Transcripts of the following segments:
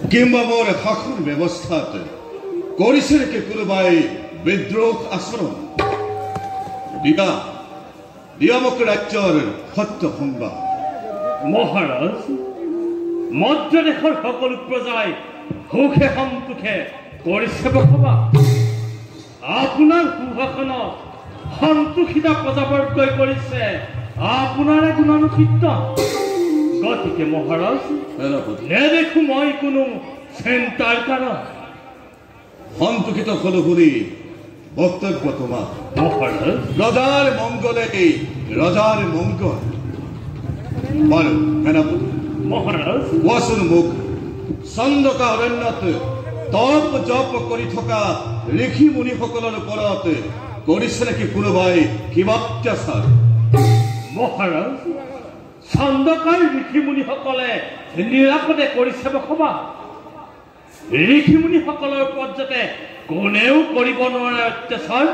কিংবা মোৰ শাসন ব্যৱস্থাত কৰিছে নেকি কোনোবাই বিদ্ৰোহ আচৰণ দিয়া মোক ৰাজ্যৰ সত্য সংবাদ মহাৰাজ মধ্যদেশৰ সকলো প্ৰজাই সুখে সন্তোষে কৰিছে বসবাস আপোনাৰ সুশাসনত সন্তোষিত প্ৰজাবৰ্গই কৰিছে আপোনাৰে গুণানুকীৰ্তন গতিকে মহাৰাজ নেদেখো মই কোনো চিন্তাৰ কাৰণ সন্তোষিত হলো বুলি বক্তব্য তোমাৰ মহাৰাজ ৰজাৰ মংগলে ৰজাৰ মংগল বাৰু সেনাপতি মহাৰাজ কোৱাচোন মোক চন্দকা অৰণ্যত তপ জপ কৰি থকা ঋষি মুনিসকলৰ ওপৰত কৰিছে নেকি কোনোবাই কিবা অত্যাচাৰ মহাৰাজ চন্দকাৰ ঋষি মুনিসকলে নিৰাপদে কৰিছে বসবাস ঋষি মুনিসকলৰ ওপৰত যাতে কোনেও কৰিব নোৱাৰে অত্যাচাৰ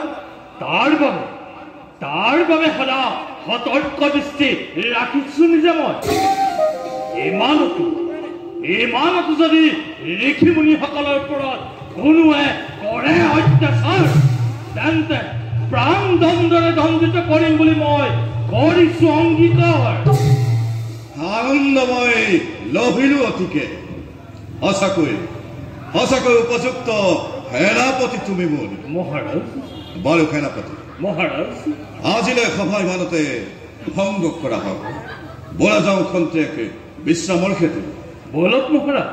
তাৰ বাবে সদা সতৰ্ক দৃষ্টি ৰাখিছো নিজে মই ইমানতো যদি ঋষি মুনিসকলৰ ওপৰত কোনোৱে কৰে অত্যাচাৰ তেন্তে প্ৰাণ দণ্ডৰে দণ্ডিত কৰিম বুলি মই কৰিছো অংগীকাৰ আনন্দময় লভিলো অতিকে সঁচাকৈ উপযুক্ত সেনাপতি তুমি মোৰ মহাৰাজ বাৰু সেনাপতি মহাৰাজ আজিলৈ সভা ইমানতে ভংগ কৰা হওক বলা যাওঁ খন্তেক বিশ্ৰামৰ ক্ষেত্ৰত বলক মহাৰাজ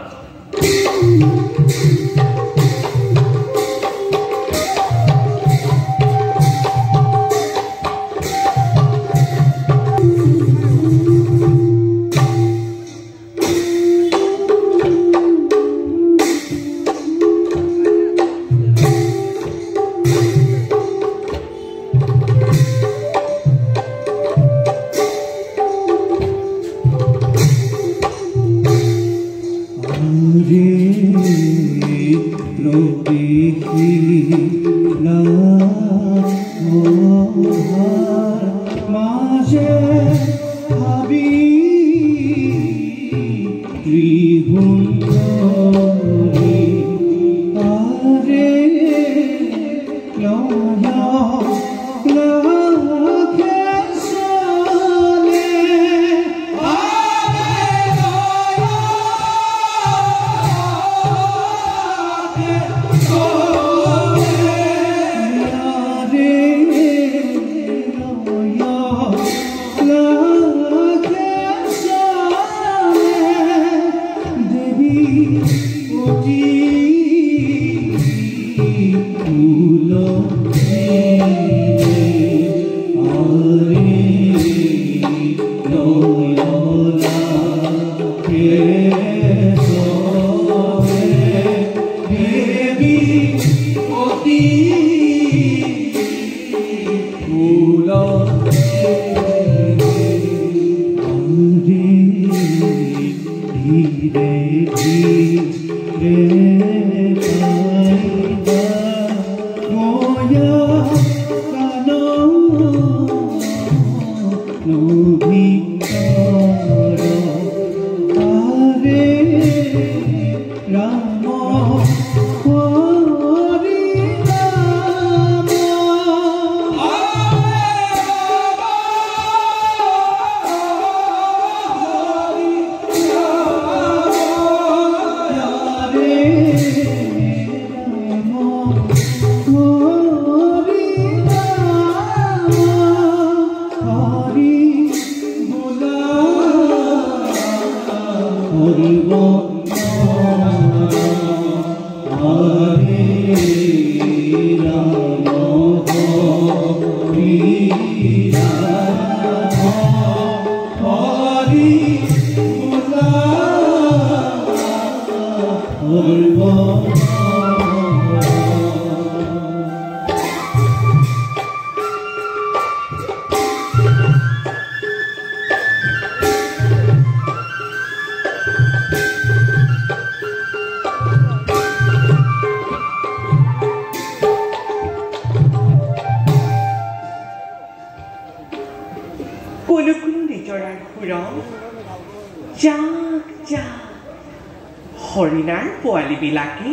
হৰিণাৰ পোৱালীবিলাকে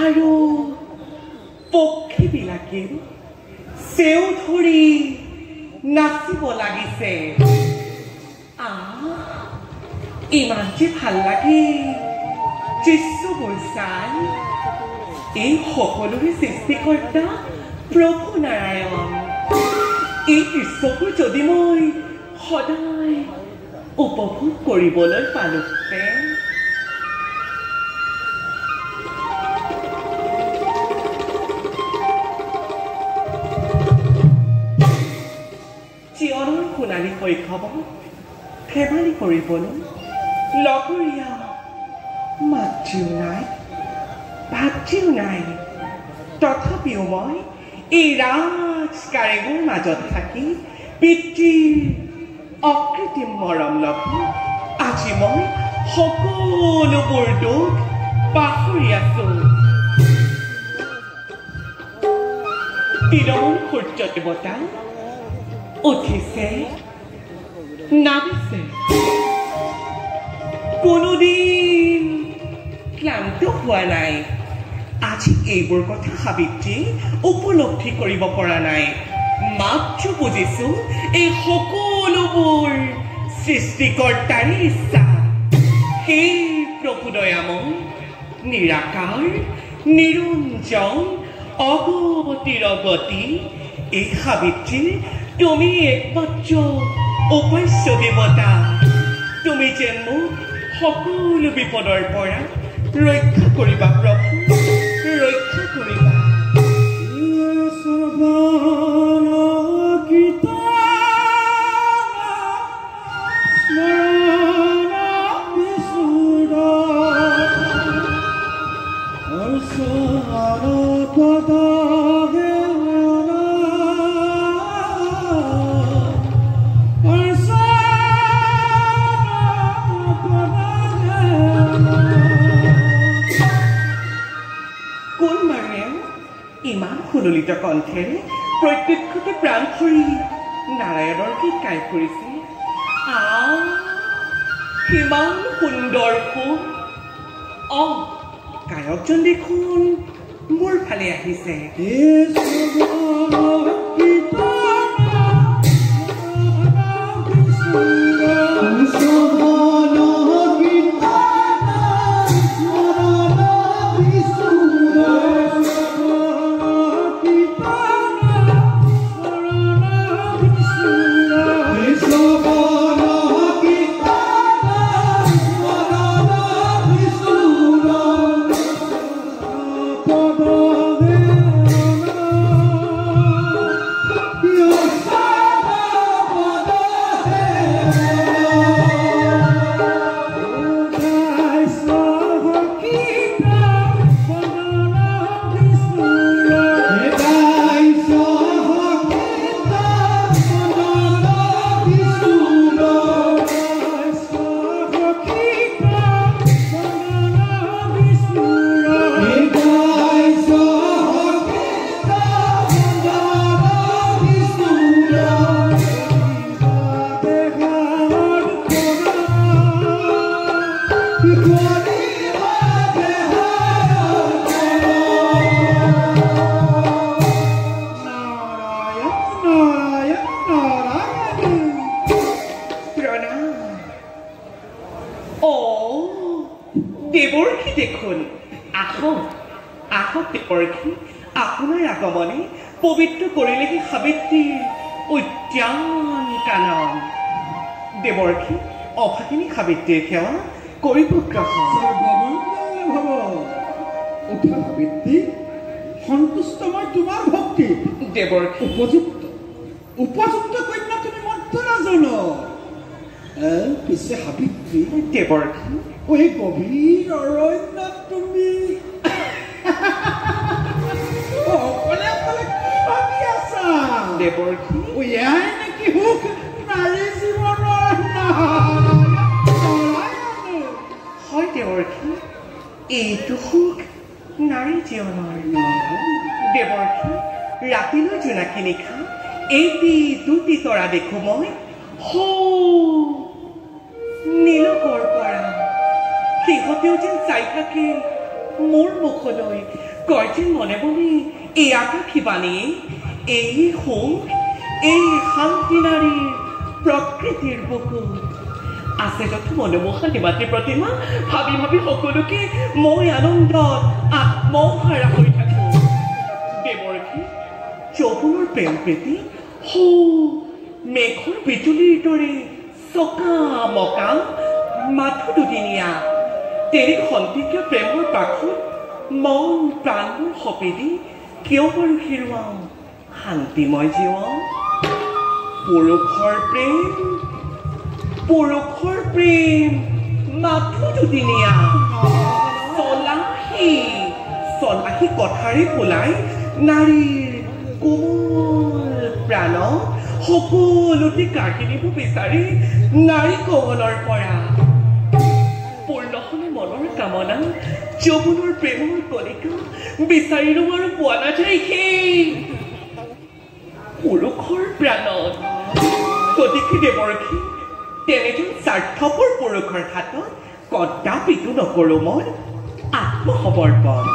আৰু পক্ষীবিলাকে চেউ ধৰি নাচিব লাগিছে। ইমান যে ভাল লাগে দৃশ্যবোৰ চাই। এই সকলোৰে সৃষ্টিকৰ্তা প্ৰভু নাৰায়ণ। এই দৃশ্যবোৰ যদি মই সদায় উপভোগ কৰিবলৈ পালোহেঁতেন। জীৱনৰ সোণালী শৈশৱত ধেমালি কৰিবলৈ লগৰীয়া মাতৃও নাই, ভাতৃও নাই। তথাপিও মই এই ৰাজ কাৰেঙৰ মাজত থাকি পিতৃৰ অকৃত্ৰিম মৰম লভি আজি মই সকলোবোৰ দুখ পাহৰি আছো। তৃণমূল সূৰ্য দেৱতা উঠিছে, নামিছে, কোনোদিন ক্লান্ত হোৱা নাই। আজি এইবোৰ কথা সাবিত্ৰী উপলব্ধি কৰিব পৰা নাই। মাত্ৰ বুজিছো এই সকলোবোৰ সৃষ্টিকৰ্তাৰে ইচ্ছা। সেই প্ৰভু দয়াময়, নিৰাকাৰ, নিৰঞ্জন, অগতিৰ অগতি এই সাবিত্ৰীৰ তুমি একমাত্ৰ উপাস্য দেৱতা। তুমি যেন মোক সকলো বিপদৰ পৰা ৰক্ষা কৰিবা প্ৰভু, ৰক্ষা কৰিবা। ইমান সুললিত কণ্ঠেৰে প্ৰত্যক্ষতে প্ৰাণ ভৰি নাৰায়ণৰ গীত গাই ফুৰিছে। কিমান সুন্দৰ সুৰ। গায়কজন দেখোন মোৰ ফালে আহিছে। দেৱৰ্ষী দেখোন, আহক আহক দেৱৰ্ষী, আপোনাৰ আগমনে পবিত্ৰ কৰিলেহি সাবিত্ৰীৰ উদ্যান কানন। দেৱৰ্ষী, অভাগিনী সাবিত্ৰীৰ সেৱা কৰিব গ্ৰহণ। সাবিত্ৰী, সন্তুষ্ট মই তোমাৰ ভক্তি। দেৱৰ্ষী, উপযুক্ত কন্যা তুমি মধ্য নাজানো। পিছে সাবিত্ৰী, দেৱৰ্ষী, এই গভীৰ অৰণ্যত তুমি অকলে অকলে কি ভাবি আছা? দেৱৰ্ষী, এয়াই নেকি সুখ নাৰী জীৱনৰ? হয় দেৱৰ্ষী, এইটো সুখ নাৰী জীৱনৰ। দেৱৰ্ষী, ৰাতিলৈ জোনাকী নিশা এটি দুটি তৰা দেখো মই নীলকৰ পৰা। সিহঁতেও যেন চাই থাকে মোৰ মুখলৈ কয় যেন মনে মনে এই আকাশী বাণীয়ে এই সুখ এই শান্তি নাৰীৰ প্ৰকৃতিৰ বুকুত আছে যথা মনোমোহা নিমাতী প্ৰতিমা ভাবি ভাবি সকলোকে মই আনন্দত আত্মহাৰা হৈ থাকো দেৱৰ্ষী যৌৱনৰ প্ৰেম প্ৰীতি হো মেঘৰ বিজুলীৰ দৰে চকা মকা মাথো দুদিনীয়া তেৰি সন্তিকীয় প্ৰেমৰ পাখত মন প্ৰাণবোৰ সপেদি কিয় বাৰু হেৰুৱাওঁ শান্তিময় জীৱন পুৰুষৰ প্ৰেম মাথো দুদিনীয়া চলাহী কথাৰে ফুলাই নাৰীৰ কোমল প্ৰাণ সকলোতে কাঢ়ি নিব বিচাৰি নাৰী কমলৰ পৰা পূৰ্ণহলে মনৰ কামনা যৌৱনৰ প্ৰেমৰ কণিকা বিচাৰিলো আৰু পোৱা নাযায় সেই পুৰুষৰ প্ৰাণত গতিকে দেৱৰ্ষী তেনেজন স্বাৰ্থপৰ পুৰুষৰ হাতত কদাপিতো নকৰো মই আত্মসমৰ্পণ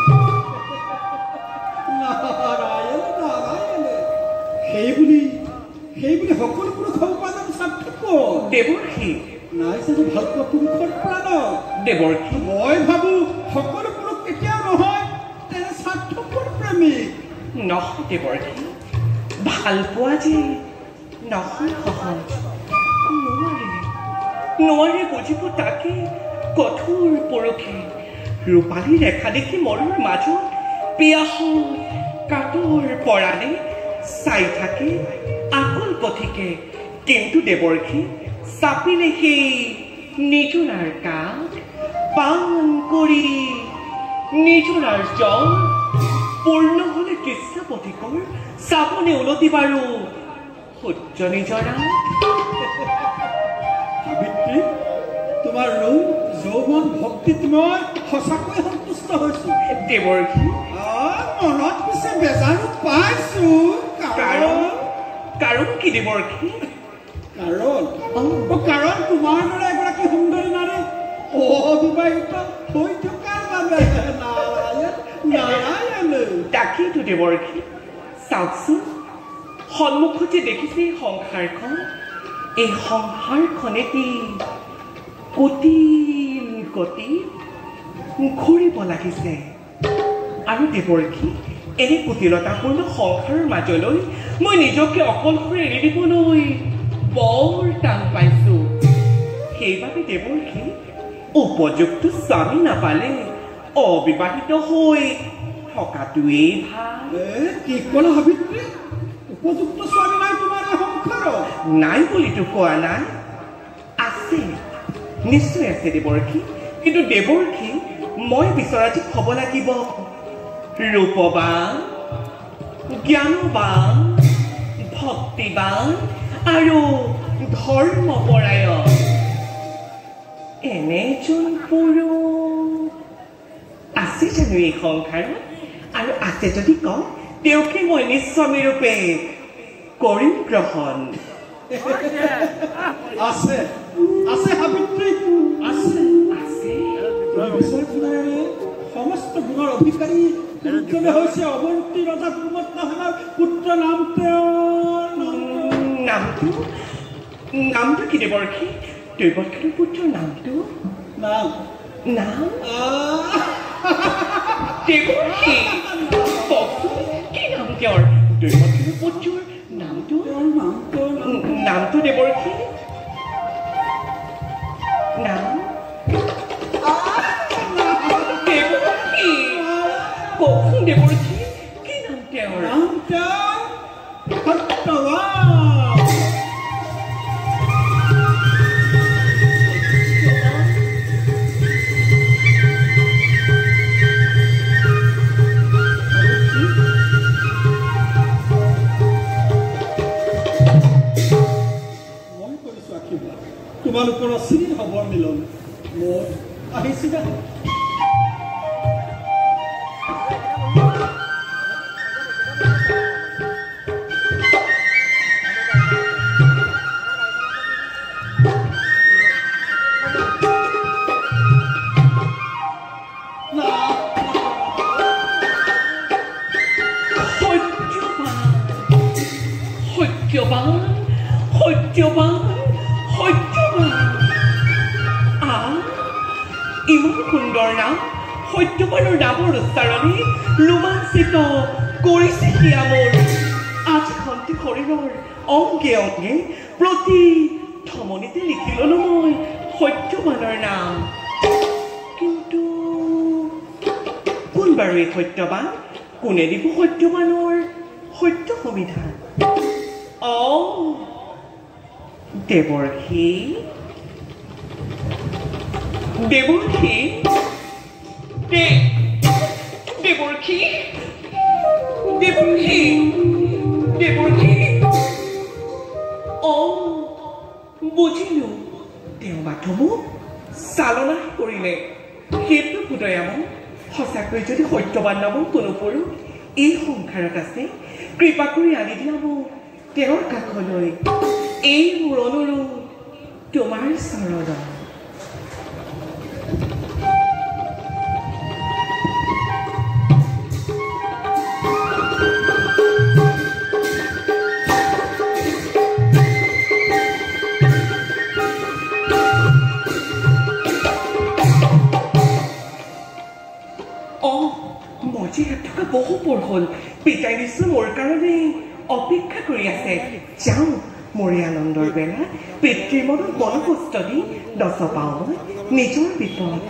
সেইবুলি সকলো পুৰুষৰ উপাদান স্বাৰ্থপৰ দেৱৰ্ষী নাই চাগে ভালপোৱা পুৰুষৰ প্ৰাণত দেৱৰ্ষী মই ভাবো সকলো পুৰুষ কেতিয়াও নহয় তেনে স্বাৰ্থপৰ প্ৰেমিক নহয় দেৱৰ্ষী ভাল পোৱা যে নহয় সহজ নোৱাৰে বুজিব তাকে কঠোৰ পুৰুষে ৰূপালী ৰেখা দেখি মনৰ মাজত পিয়াহত কাতৰ পৰাণে চাই থাকে আকল পথিকে কিন্তু দেৱৰ্ষী চাপিলে সেই নিজৰাৰ কাষ পান কৰি নিজৰাৰ জল পূৰ্ণ হলে তৃষ্ণা পথিকৰ চাবনে উলটি বাৰু সূৰ্য নিজৰা সাবিত্ৰী তোমাৰ ৰূপ যৌৱন ভক্তিত মই সঁচাকৈ সন্তুষ্ট হৈছো দেৱৰ্ষী মনত পিছে বেজাৰো পাইছো কাৰণ কি দেৱৰ্ষী কাৰণ তোমাৰ দৰে এগৰাকী সুন্দৰী নাৰী অবিবাহিত হৈ থকাৰ বাবে নাৰায়ণ তাকেইতো দেৱৰ্ষী চাওকচোন সন্মুখতে দেখিছে এই সংসাৰখনেদি কঠিন গতি ঘূৰিব লাগিছে আৰু দেৱৰ্ষী এনে কুটিলতাপূৰ্ণ সংসাৰৰ মাজলৈ মই নিজকে অকলশৰে এৰি দিবলৈ বৰ টান পাইছো সেইবাবে দেৱৰ্ষী উপযুক্ত স্বামী নাপালে অবিবাহিত হৈ থকাটোৱেই ভাল কি ক'লা সাবিত্ৰী উপযুক্ত স্বামী নাই তোমাৰ সংসাৰত নাই বুলিতো কোৱা নাই আছে নিশ্চয় আছে দেৱৰ্ষী কিন্তু দেৱৰ্ষী মই বিচৰাটি হ'ব লাগিব ৰূপৱান জ্ঞানৱান ভক্তিবান আৰু ধৰ্মপৰায়ণ এনেজন পুৰুষ আছে জানো এই সংসাৰত আৰু আছে যদি কওঁ তেওঁকে মই নিস্বামী ৰূপে কৰিম গ্ৰহণ আছে সাবিত্ৰী আছে সমস্ত গুণৰ অধিকাৰী হৈছে অৱন্তী ৰজা কুমত্তাহনৰ পুত্ৰ নামটো কি দেৱৰ্ষী দৈৱৰ্ষীৰ পুত্ৰৰ নামটো দেৱৰ্ষী কি নাম তেওঁৰ দৈৱৰ্ষীৰ পুত্ৰৰ নামটো দেৱৰ্ষী কওকচোন দেৱৰ্ষী কি নাম তেওঁৰ তোমালোকৰ চিৰি খবৰ মিলন মই আহিছিলা সত্যবান সত্যবান সত্যবান ইমান সুন্দৰ নাম সত্যবানৰ নামৰ উচ্চাৰণে ৰোমাঞ্চিত কৰিছে সিয়া মোৰ আজি খন্তি শৰীৰৰ অংগে অংগে প্ৰতি ধমনীতে লিখি ললো মই সত্যবানৰ নাম কিন্তু কোন বাৰু এই সত্যবান কোনে দিব সত্যবানৰ সত্য সমিধান দেৱৰ্ষী দেৱৰ্ষী দেৱৰ্ষী দেৱৰ্ষী দেৱৰ্ষী বুজিলো তেওঁ মাথমুখ চালনা কৰিলে সেইটো সুদয়াম সঁচাকৈ যদি সত্যবান নামৰ কোনো পুৰুষ এই সংসাৰত আছে কৃপা কৰি আনি দিয়া মোক তেওঁৰ কাষলৈ এই মোৰ অনুৰোধ তোমাৰ চৰণত বহু পঢ়ল পিতাই দিছো মোৰ কাৰণে অপেক্ষা কৰি আছে যাওঁ মোৰ আনন্দৰ বেলা পিতৃৰ মনত মনকষ্ট দি নচপাওঁ মই নিজৰ বিপদ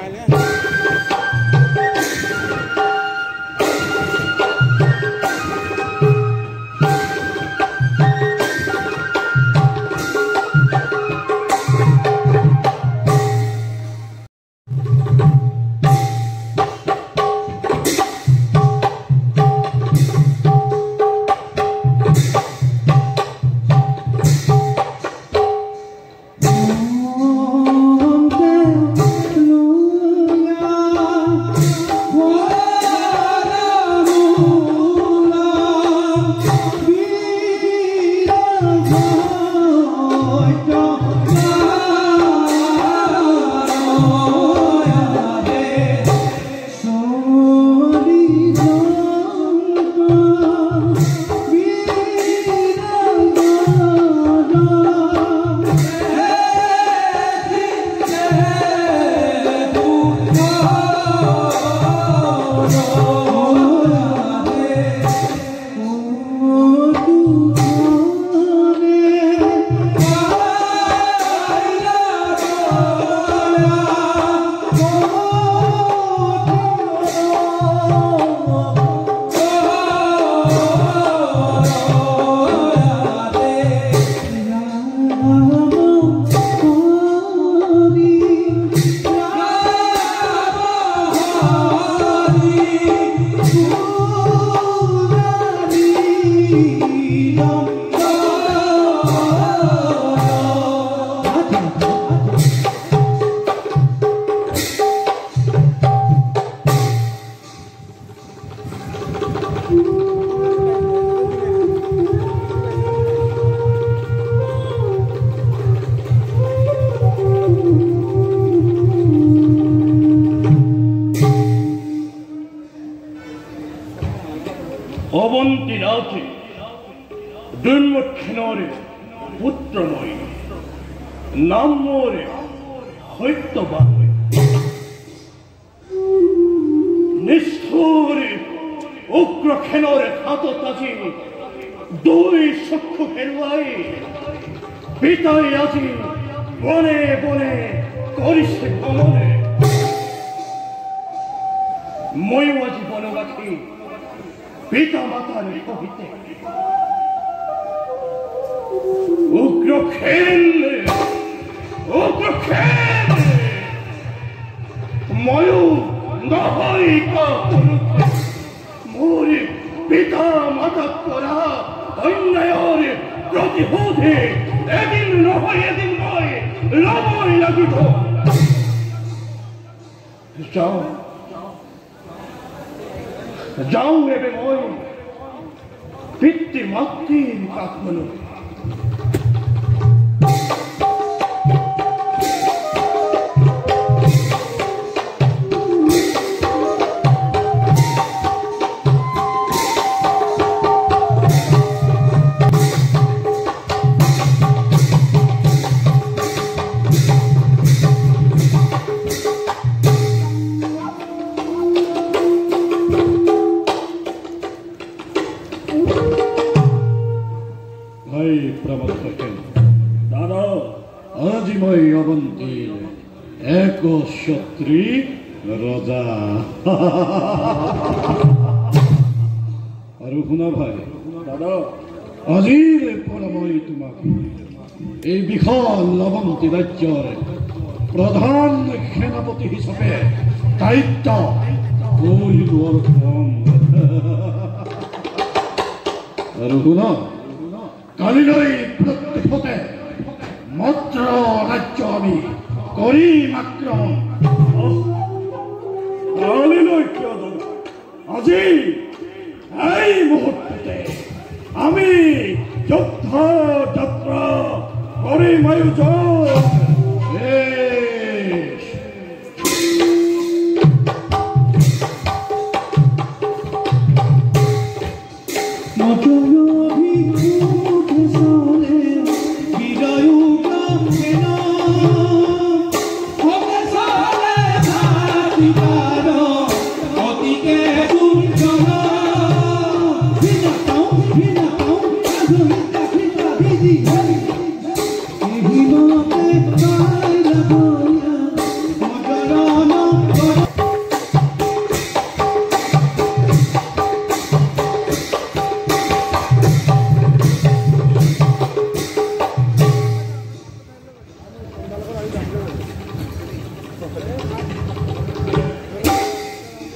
অবন্তী নাথে দুৰ্মুখেনৰে পুত্ৰ মই নাম মোৰে সত্যবান নিষ্ঠুৰে উগ্ৰখেনৰে হাতত আজি দুই চক্ষু হেৰুৱাই পিতাই আজি বনে বনে কৰিছে ভ্ৰমণে ময়ো আজি বনবাসী পিতা মাতার সহিতে উগ্রখেন ময়ো নহয় মোর পিতা মাতা করা অন্যায়ের প্রতিশোধে এদিন নহয় এদিন মই লবই লাগিব যাও যাও এবে মই পিতৃ মাতৃৰ কাষলৈ ক্ষত্ৰী ৰজা আৰু শুনা ভাই দাদা আজিৰ পৰা মই তোমাক এই বিশাল লৱন্তী ৰাজ্যৰ প্ৰধান সেনাপতি হিচাপে দায়িত্ব লৈ লোৱাৰ কম আৰু শুনা কালিলৈ প্ৰত্যক্ষতে মাত্ৰ ৰাজ্য আমি কৰিম আক্ৰমণ কালিলৈ কিয় আজি এই মুহূৰ্ততে আমি যুদ্ধ যাত্ৰা কৰিম আয়োজন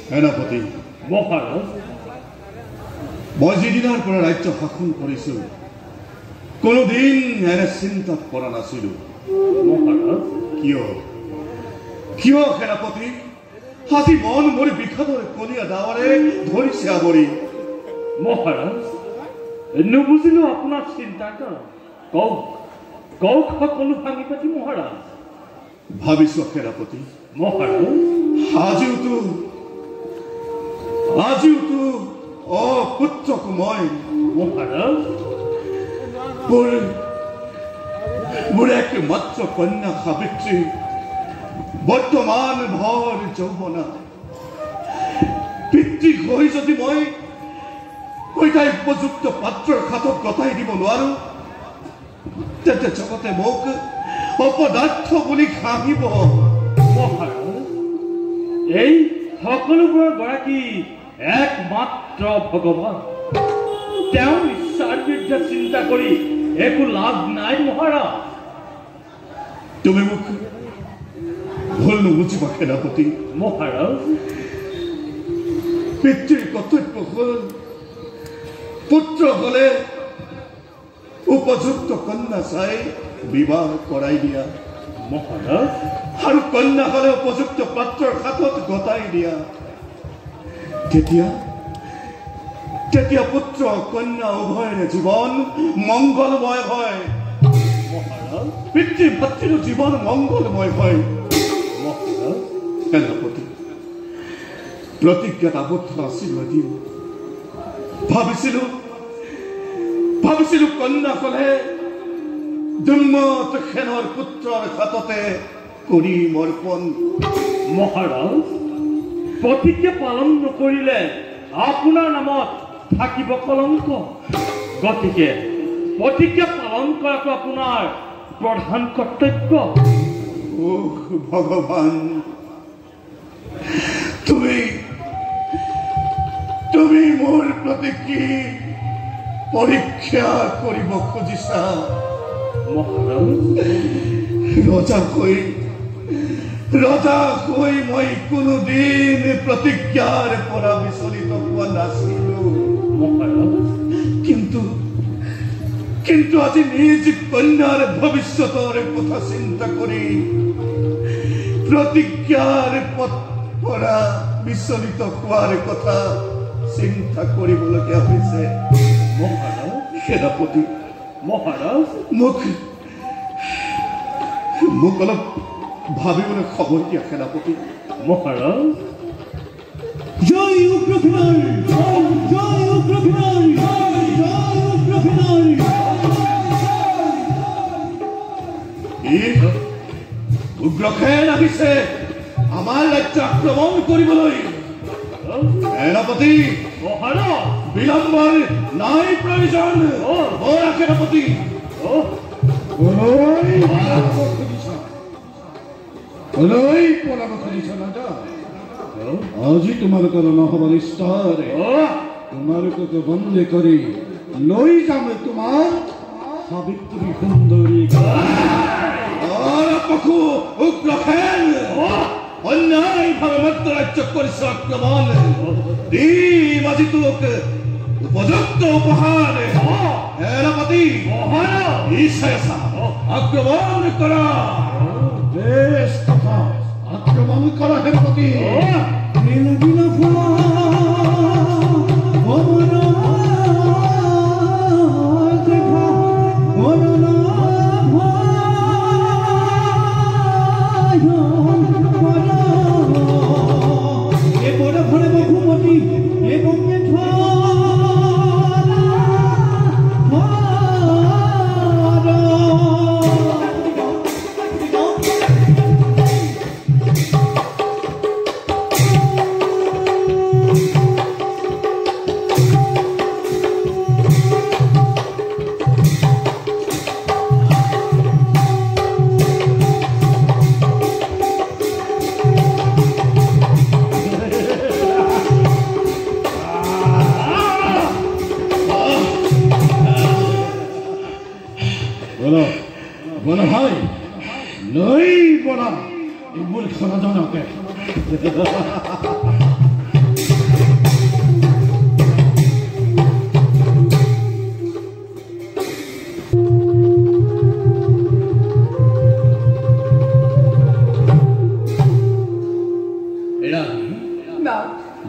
সেনাপতি মহাৰাজ মই যিদিনাৰ পৰা ৰাজ্য শাসন কৰিছো কোনোদিন এনে চিন্তাত পৰা নাছিলো মহাৰাজ কিয় কিয় সেনাপতি আজি মন মোৰ বিষাদৰ কলীয়া ডাৱৰে ধৰিছে আৱৰি মহাৰাজ নুবুজিলো আপোনাৰ চিন্তাৰ কাৰণ কওক কওক সকলো ভাঙি পাতি মহাৰাজ ভাবিছো সেনাপতি মহাৰাজ আজিওতো পুত্ৰক মই মহাৰাজ মোৰ একমাত্ৰ কন্যা সাবিত্ৰী বৰ্তমান ভৰ যৌৱনা পিতৃ হৈ যদি মই তাই উপযুক্ত পাত্ৰৰ হাতত গতাই দিব নোৱাৰো তেন্তে জগতে মোক অপদাৰ্থ বুলি হাঁহিব মহাৰাজ এই সকলোবোৰৰ গৰাকী একমাত্ৰ ভগৱান তেওঁৰ ইচ্ছাৰ বিৰুদ্ধে চিন্তা কৰি একো লাভ নাই মহাৰাজ তুমি মোক ভুল নুবুজিবা সেনাপতি মহাৰাজ পিতৃৰ কৰ্তব্য হল পুত্ৰ হলে উপযুক্ত কন্যা চাই বিবাহ কৰাই দিয়া মহাৰাজ আৰু কন্যা হলে উপযুক্ত পাত্ৰৰ হাতত গতাই দিয়া তেতিয়া পুত্ৰ কন্যা উভয়ৰে জীৱন মংগলময় হয় মহাৰাজ পিতৃ ভাতৃৰ জীৱন মংগলময় হয় মহাৰাজ সেনাপতি প্ৰতিজ্ঞাত আবদ্ধ আছিলো এদিন ভাবিছিলো কন্যা হলে দুম্মত সেনৰ পুত্ৰৰ হাততে কৰিম অৰ্পণ মহাৰাজ প্ৰতিজ্ঞা পালন নকৰিলে আপোনাৰ নামত থাকিব কলংক গতিকে প্ৰতিজ্ঞা পালন কৰাটো আপোনাৰ প্ৰধান কৰ্তব্য ভগৱান তুমি মোৰ প্ৰতি কি পৰীক্ষা কৰিব খুজিছা মহাৰাজ ৰজা হৈ মই কোনোদিন প্ৰতিজ্ঞাৰ পৰা বিচলিত হোৱা নাছিলো মহাৰাজ কিন্তু আজি নিজ কন্যাৰ ভৱিষ্যতৰ কথা চিন্তা কৰি প্ৰতিজ্ঞাৰ পৰা বিচলিত হোৱাৰ কথা চিন্তা কৰিবলগীয়া হৈছে মহাৰাজ সেনাপতি মহাৰাজ মোক অলপ ভাবিবলৈ খবৰ দিয়া সেনাপতি মহাৰাজ জয় উগ্ৰসেনাৰ জয় উগ্ৰসেনাৰ জয় উগ্ৰসেনাৰ উগ্ৰসেন আহিছে আমাৰ ৰাজ্য আক্ৰমণ কৰিবলৈ সেনাপতি মহাৰাজ বিলম্বৰ নাই প্ৰয়োজন সেনাপতি ওলাই পলাব খুজিছ না যা আজি তোমালোকৰ নহ'বৰ ইষ্টাৰে তোমালোককে বন্দী কৰি লৈ যাম তোমাৰ সাবিত্ৰী সুন্দৰী পশু উগ্ৰসেন অন্যায়ভাৱে মধ্য ৰাজ্যক কৰিছ আক্ৰমণ দিম আজি তোক উপযুক্ত উপহাৰ সেনাপতি আক্ৰমণ কৰা বেশ কথা আক্ৰমণ কৰা সেনাপতি বলো ভাই লৈ বলা এইবোৰ খনাজনকে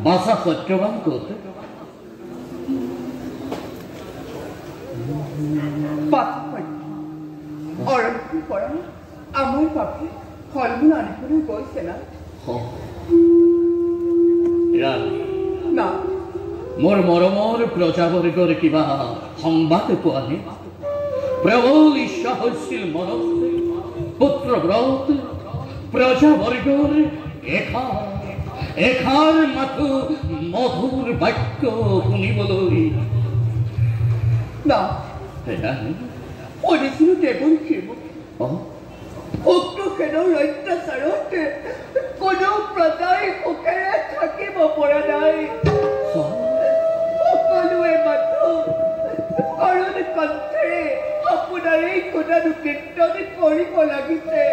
বাসা সত্যবান কৰতে আমাৰ বাপে ফলমূল আনিবলৈ গৈছে না না মোৰ মৰমৰ প্ৰজাবৰ্গৰ কিবা সংবাদ পোৱা নে প্ৰবল ইচ্ছা হৈছিল মনত পুত্ৰব্ৰত প্ৰজাবৰ্গৰ এষাৰ মাথো মধুৰ বাক্য শুনিবলৈ না শুনিছিলো দেৱৰ শিৱ উগ্ৰসেনৰ অত্যাচাৰত কোনো প্ৰজাই সুখেৰে থাকিব পৰা নাই সকলোৱে মাথো কৰণ কণ্ঠেৰে আপোনাৰ এই গুণানু কীৰ্তন কৰিব লাগিছে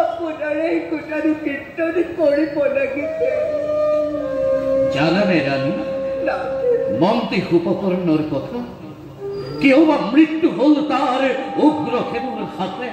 আপোনাৰ এই গুণানু কীৰ্তন কৰিব লাগিছে জানানে ৰাণী মন্ত্ৰী উপকৰণৰ কথা কেউ বা মৃত্যু হল তাৰ উগ্ৰসেনেৰ হাতে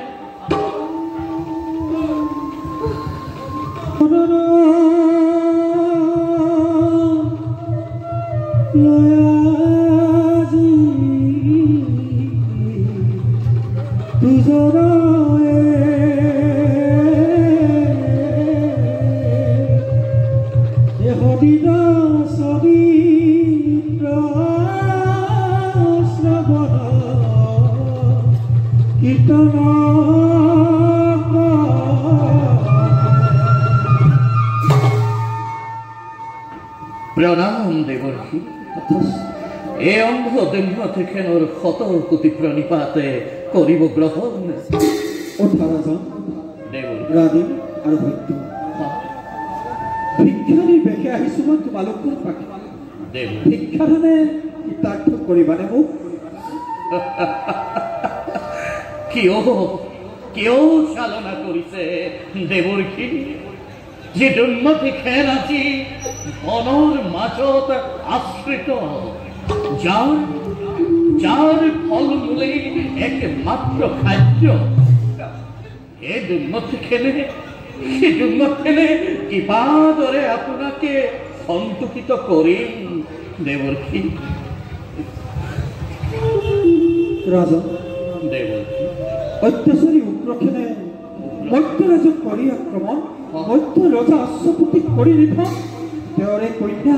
প্ৰণাম দেৱৰ্ষি এই অন্ধ দেহ থেকে ওৰ শত কোটি প্ৰণিপাতে কৰিব গ্ৰহণ ৰাণী আৰু সত্য ভিক্ষাৰীৰ বেশে আহিছো মই তোমালোকৰ পাখি ভিক্ষাধনে কৃতাৰ্থ কৰিবানে মোক কিয় চালনা কৰিছে দেৱৰ্ষি যে দুৰ্মতি খেল আজি বনৰ মাজত আশ্ৰিত যাৰ ফল মূলেই একমাত্ৰ খাদ্য এই দুৰ্মতি খেলে কিবা দৰে আপোনাকে সন্তুষ্ট কৰিম দেৱৰ্ষি ৰাজা দেৱৰ্ষি অত্যাচাৰী উগ্ৰসেনে মধ্যৰাজক কৰি আক্ৰমণ মধ্য ৰজা আশ্বপতিক কৰি নিথন তেওঁৰে কন্যা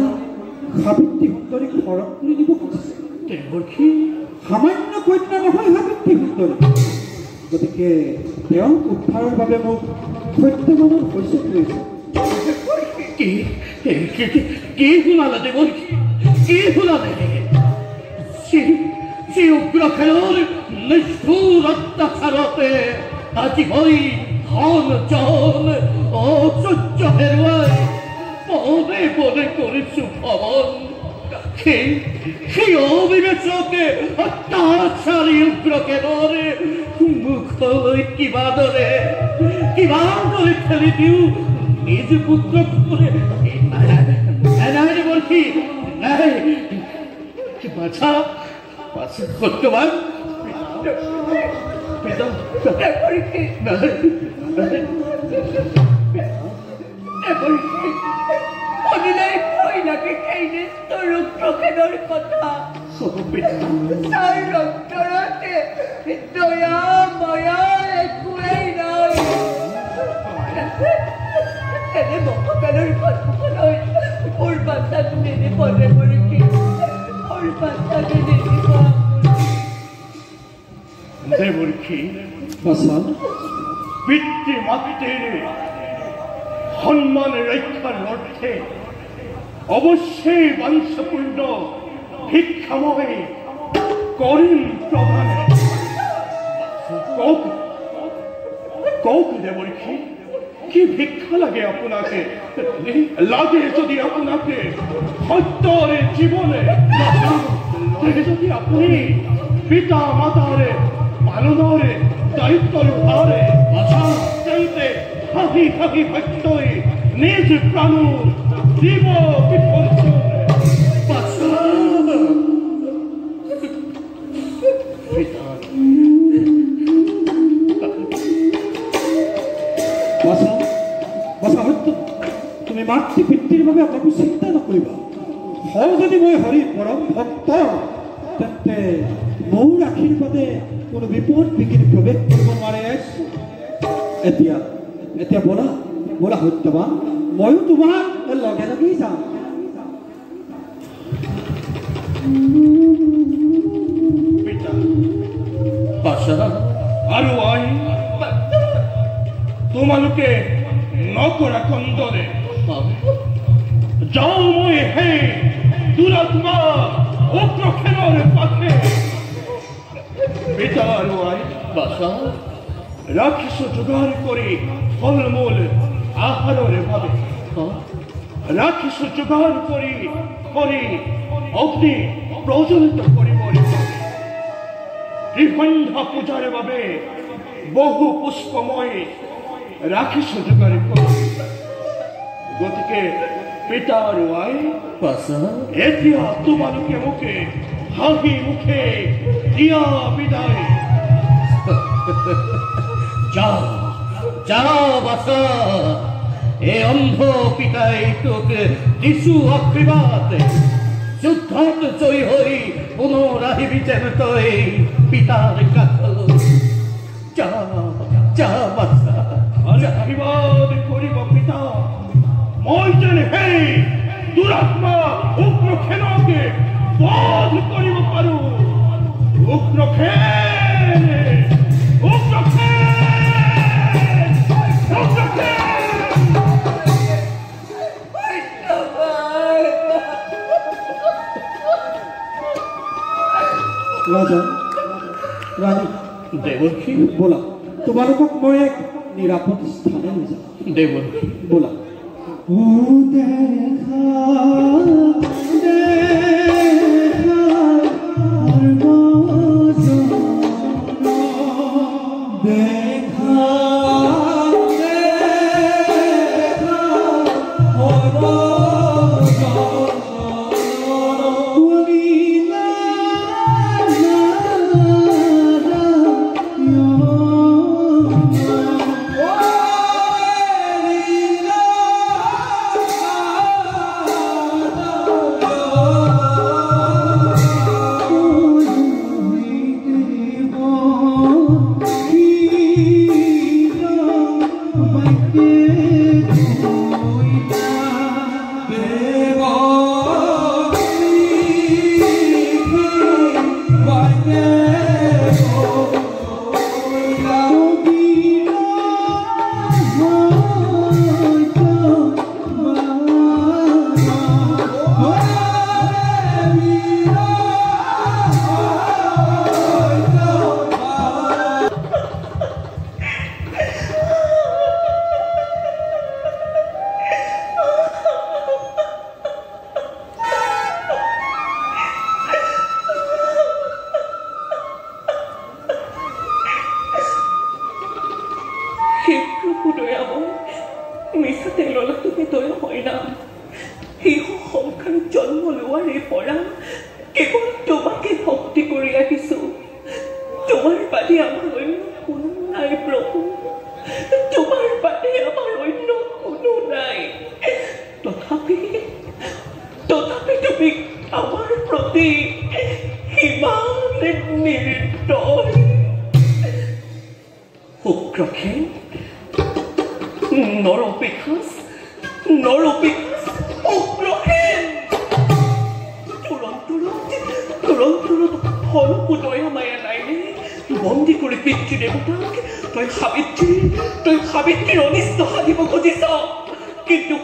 সাবিত্ৰী সুন্দৰীক হৰণ কৰি নিব খুজিছে দেৱৰ্ষি সামান্য কন্যা নহয় সাবিত্ৰী সুন্দৰী গতিকে তেওঁক উদ্ধাৰৰ বাবে মোক সত্যবানৰ হৈছে কি শুনালে দেৱৰ্ষি কি শুনালে সেই উগ্ৰসেনৰ নিষ্ঠুৰ অত্যাচাৰতে আজি মই ধন জন অসহ্য হেরোয় পদে পদে করেছু ভবন। সেই অবিবেচকে অত্যাচারী উগ্রকে নরে মুখ কিবা দরে ফেলি দিও নিজ পুত্র করে বলছি বাছা বর্তমান কথা দয়া মায়া একুই নাই এনে মককালের কথা নয় ওর বাচ্চাকে নেনে পড়ে পড়ে কি ওর বাচ্চাকে নেনে দেবরী হাসান পিতৃ মাতৃর সম্মান রক্ষার অর্থে অবশ্যই বংশপূর্ণ ভিক্ষাময় করিম প্রধানে কৌক দেবরী কি ভিক্ষা লাগে আপনাকে? লাগে যদি আপনাকে সত্যরে জীবনে যদি আপনি পিতা মাতারে পালনরে দায়িত্ব ভারে তেলতে হাহি হাহি ভক্তই নিজ প্রাণ জীব বিপর্যয় তুমি মাতৃ পিতৃৰ বাবে আপোনাক চিন্তা নকৰিবা। হয় যদি মই হৰিৰ পৰম ভক্ত তেন্তে মোৰ আশীৰ্বাদে কোনো বিপদ বিঘিনি প্ৰৱেশ কৰিব নোৱাৰে। এতিয়া বলা সত্যবান, ময়ো তোমাৰ লগে লগেই যাম। আৰু তোমালোকে নকৰা কন্দৰে যাও মই হে দুৰাত্মা উগ্ৰসেনৰ পাশে। পিতা আৰু বাসা ৰাখিছো যোগাৰ কৰি ফল মূল আহাৰৰে ভাবে ৰাখিছো যোগাৰ কৰি অগ্নি প্ৰজ্বলিত কৰিবলৈ ত্ৰিসন্ধ্যা পূজাৰ বাবে বহু পুষ্পময় ৰাখিছো যোগাৰ কৰি। গতিকে পিতা আৰু এতিয়া তোমালোকে মোকে হাঁহি মুখে দিয়া বিদায়। যাও বাসা, এ অন্ধ পিতাই তোকে দিছু আশীর্বাদ। যুদ্ধত জয়ী হৈ পুনৰ আহিবি যেন তই পিতাৰ কাষলৈ। যা বাসা, আশীৰ্বাদ কৰিব পিতা। মই যেন সেই দুৰাত্মা উগ্ৰসেনকে বধ কৰিব পাৰো। উগ্ৰসেন ৰাজা ৰাণী দেৱকী ব'লা, তোমালোকক মই এক নিৰাপদ স্থানে লৈ যাম। দেৱকী ব'লা। তুমি তই নহয় না এই সংসাৰত জন্ম লোৱাৰে পৰা কেৱল তোমাকে ভক্তি কৰি আহিছো তোমাৰ বাদে আমাৰ অন্য কোনো নাই প্ৰভু তোমাৰ বাদে আমাৰ অন্য কোনো নাই তথাপি তুমি আমাৰ প্ৰতি ইমান নিৰ্দয় উগ্ৰসেন নৰপিশাচ উগ্ৰসেন তুৰন্ত সৰকো দয়া মায়া নাইনে বন্দী কৰি পিতৃ দেৱতাক তই সাবিত্ৰীৰ অনিষ্ট সাধিব খুজিছ কিন্তু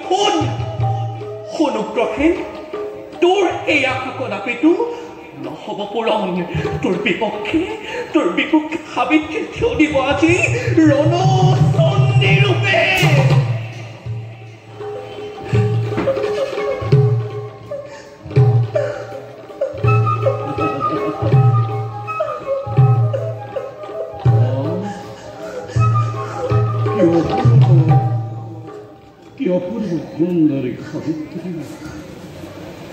শুন উগ্ৰসেন তোৰ এই আশা কদাপিতো নহ'ব পূৰণ তোৰ বিপক্ষে সাবিত্ৰী থিয় দিব আজি ৰণচণ্ডী ৰূপে কি অপূৰ্ব সুন্দৰী সাবিত্ৰী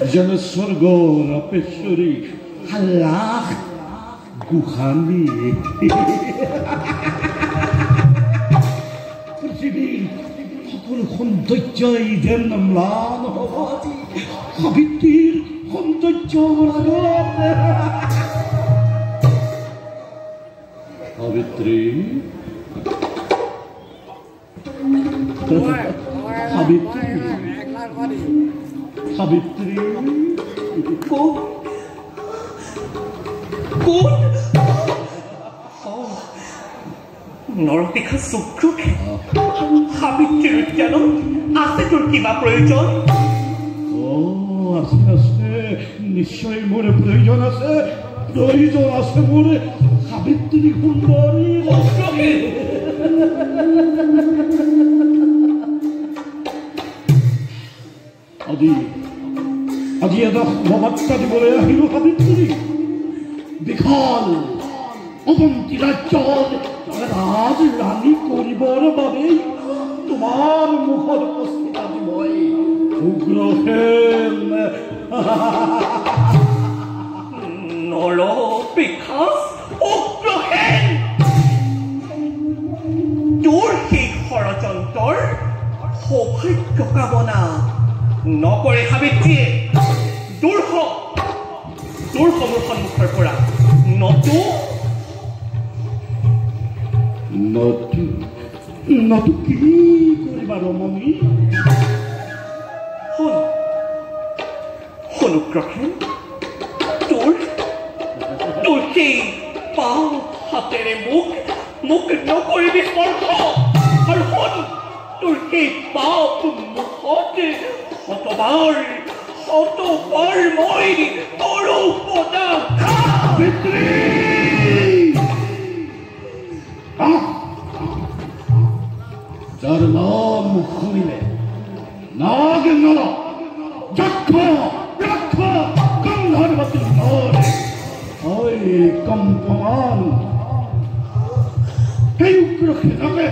যেন স্বৰ্গৰ অপেশ্বৰী আল্লাহ গুহানি পৃথিবীৰ সকল সৌন্দৰ্যই যেন ম্লান হ'ব আজি সাবিত্ৰীৰ সৌন্দৰ্যৰ আগত সাবিত্ৰী সাবিত্ৰী নৰপিশাচ উগ্ৰসেন সাবিত্ৰীৰ উদ্যানত আছে তোৰ কিবা প্ৰয়োজন আছে নিশ্চয় মোৰ প্ৰয়োজন আছে মোৰ সাবিত্ৰী সুন্দৰী আজি এটা সমবাৰ্তা দিবলৈ আহিলোঁ সাবিত্ৰী বিশাল অৱন্তী ৰাজ্যত ৰাজ ৰাণী কৰিবৰ বাবে তোমাৰ মুখত উপস্থিত আজি মই উগ্ৰসেন নৰপিশাচ উগ্ৰসেন তোৰ সেই ষড়যন্ত্ৰৰ সৌভাগ্য কামনা নকৰে সাবিত্ৰীয়ে দূৰ হ মোৰ সন্মুখৰ পৰা নতু কি কৰিবা ৰমণী অনুগ্ৰহে তোৰ সেই পাও হাতেৰে মোক নকৰিবি স্পৰ্শ আৰু তোৰ সেই পাও মুখত শতবাৰ মই তৰু পদা যার নাম শুনিলে নাগ নর যক্ষ রক্ষ গন্ধর্বতী নরে ওই কম্পমান সেই উগ্রসেনকে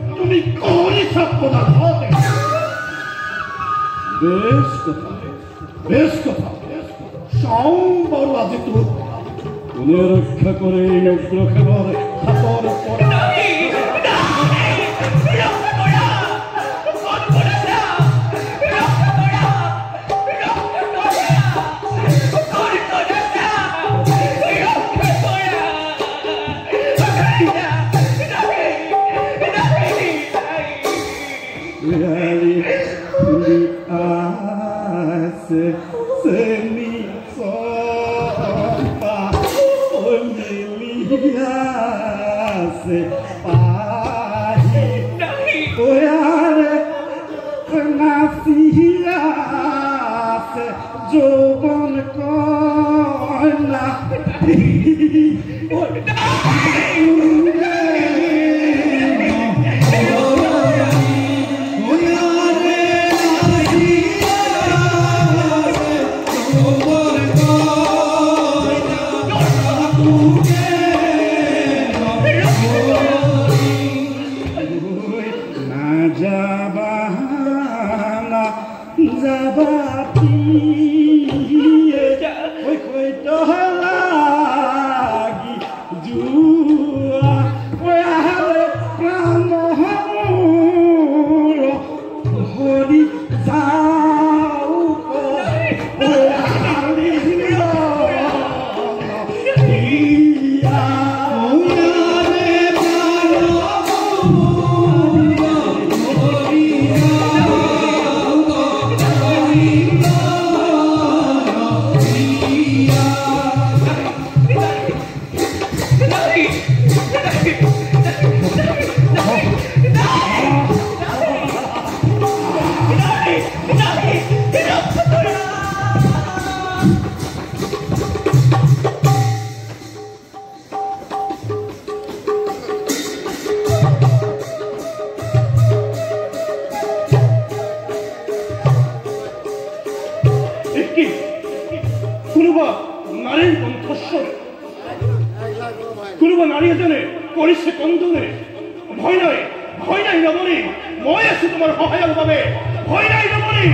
তুমি করিছ পদার্থে বেশ কথা চাও বাৰু আজি তোৰ কোনে ৰক্ষা কৰে উগ্ৰসেনৰ হাতৰ পৰা যৌবন কন্যা না যাবা যাবাতি কৈ কৈ লাগি যোৱা কৈ আহালে প্ৰাণ হৰি যাওঁ কোনোবা নাৰী এজনে কৰিছে কন্দনে ভয় নাই ৰমণী মই আছো তোমাৰ সহায়ৰ বাবে ভয় নাই ৰমণী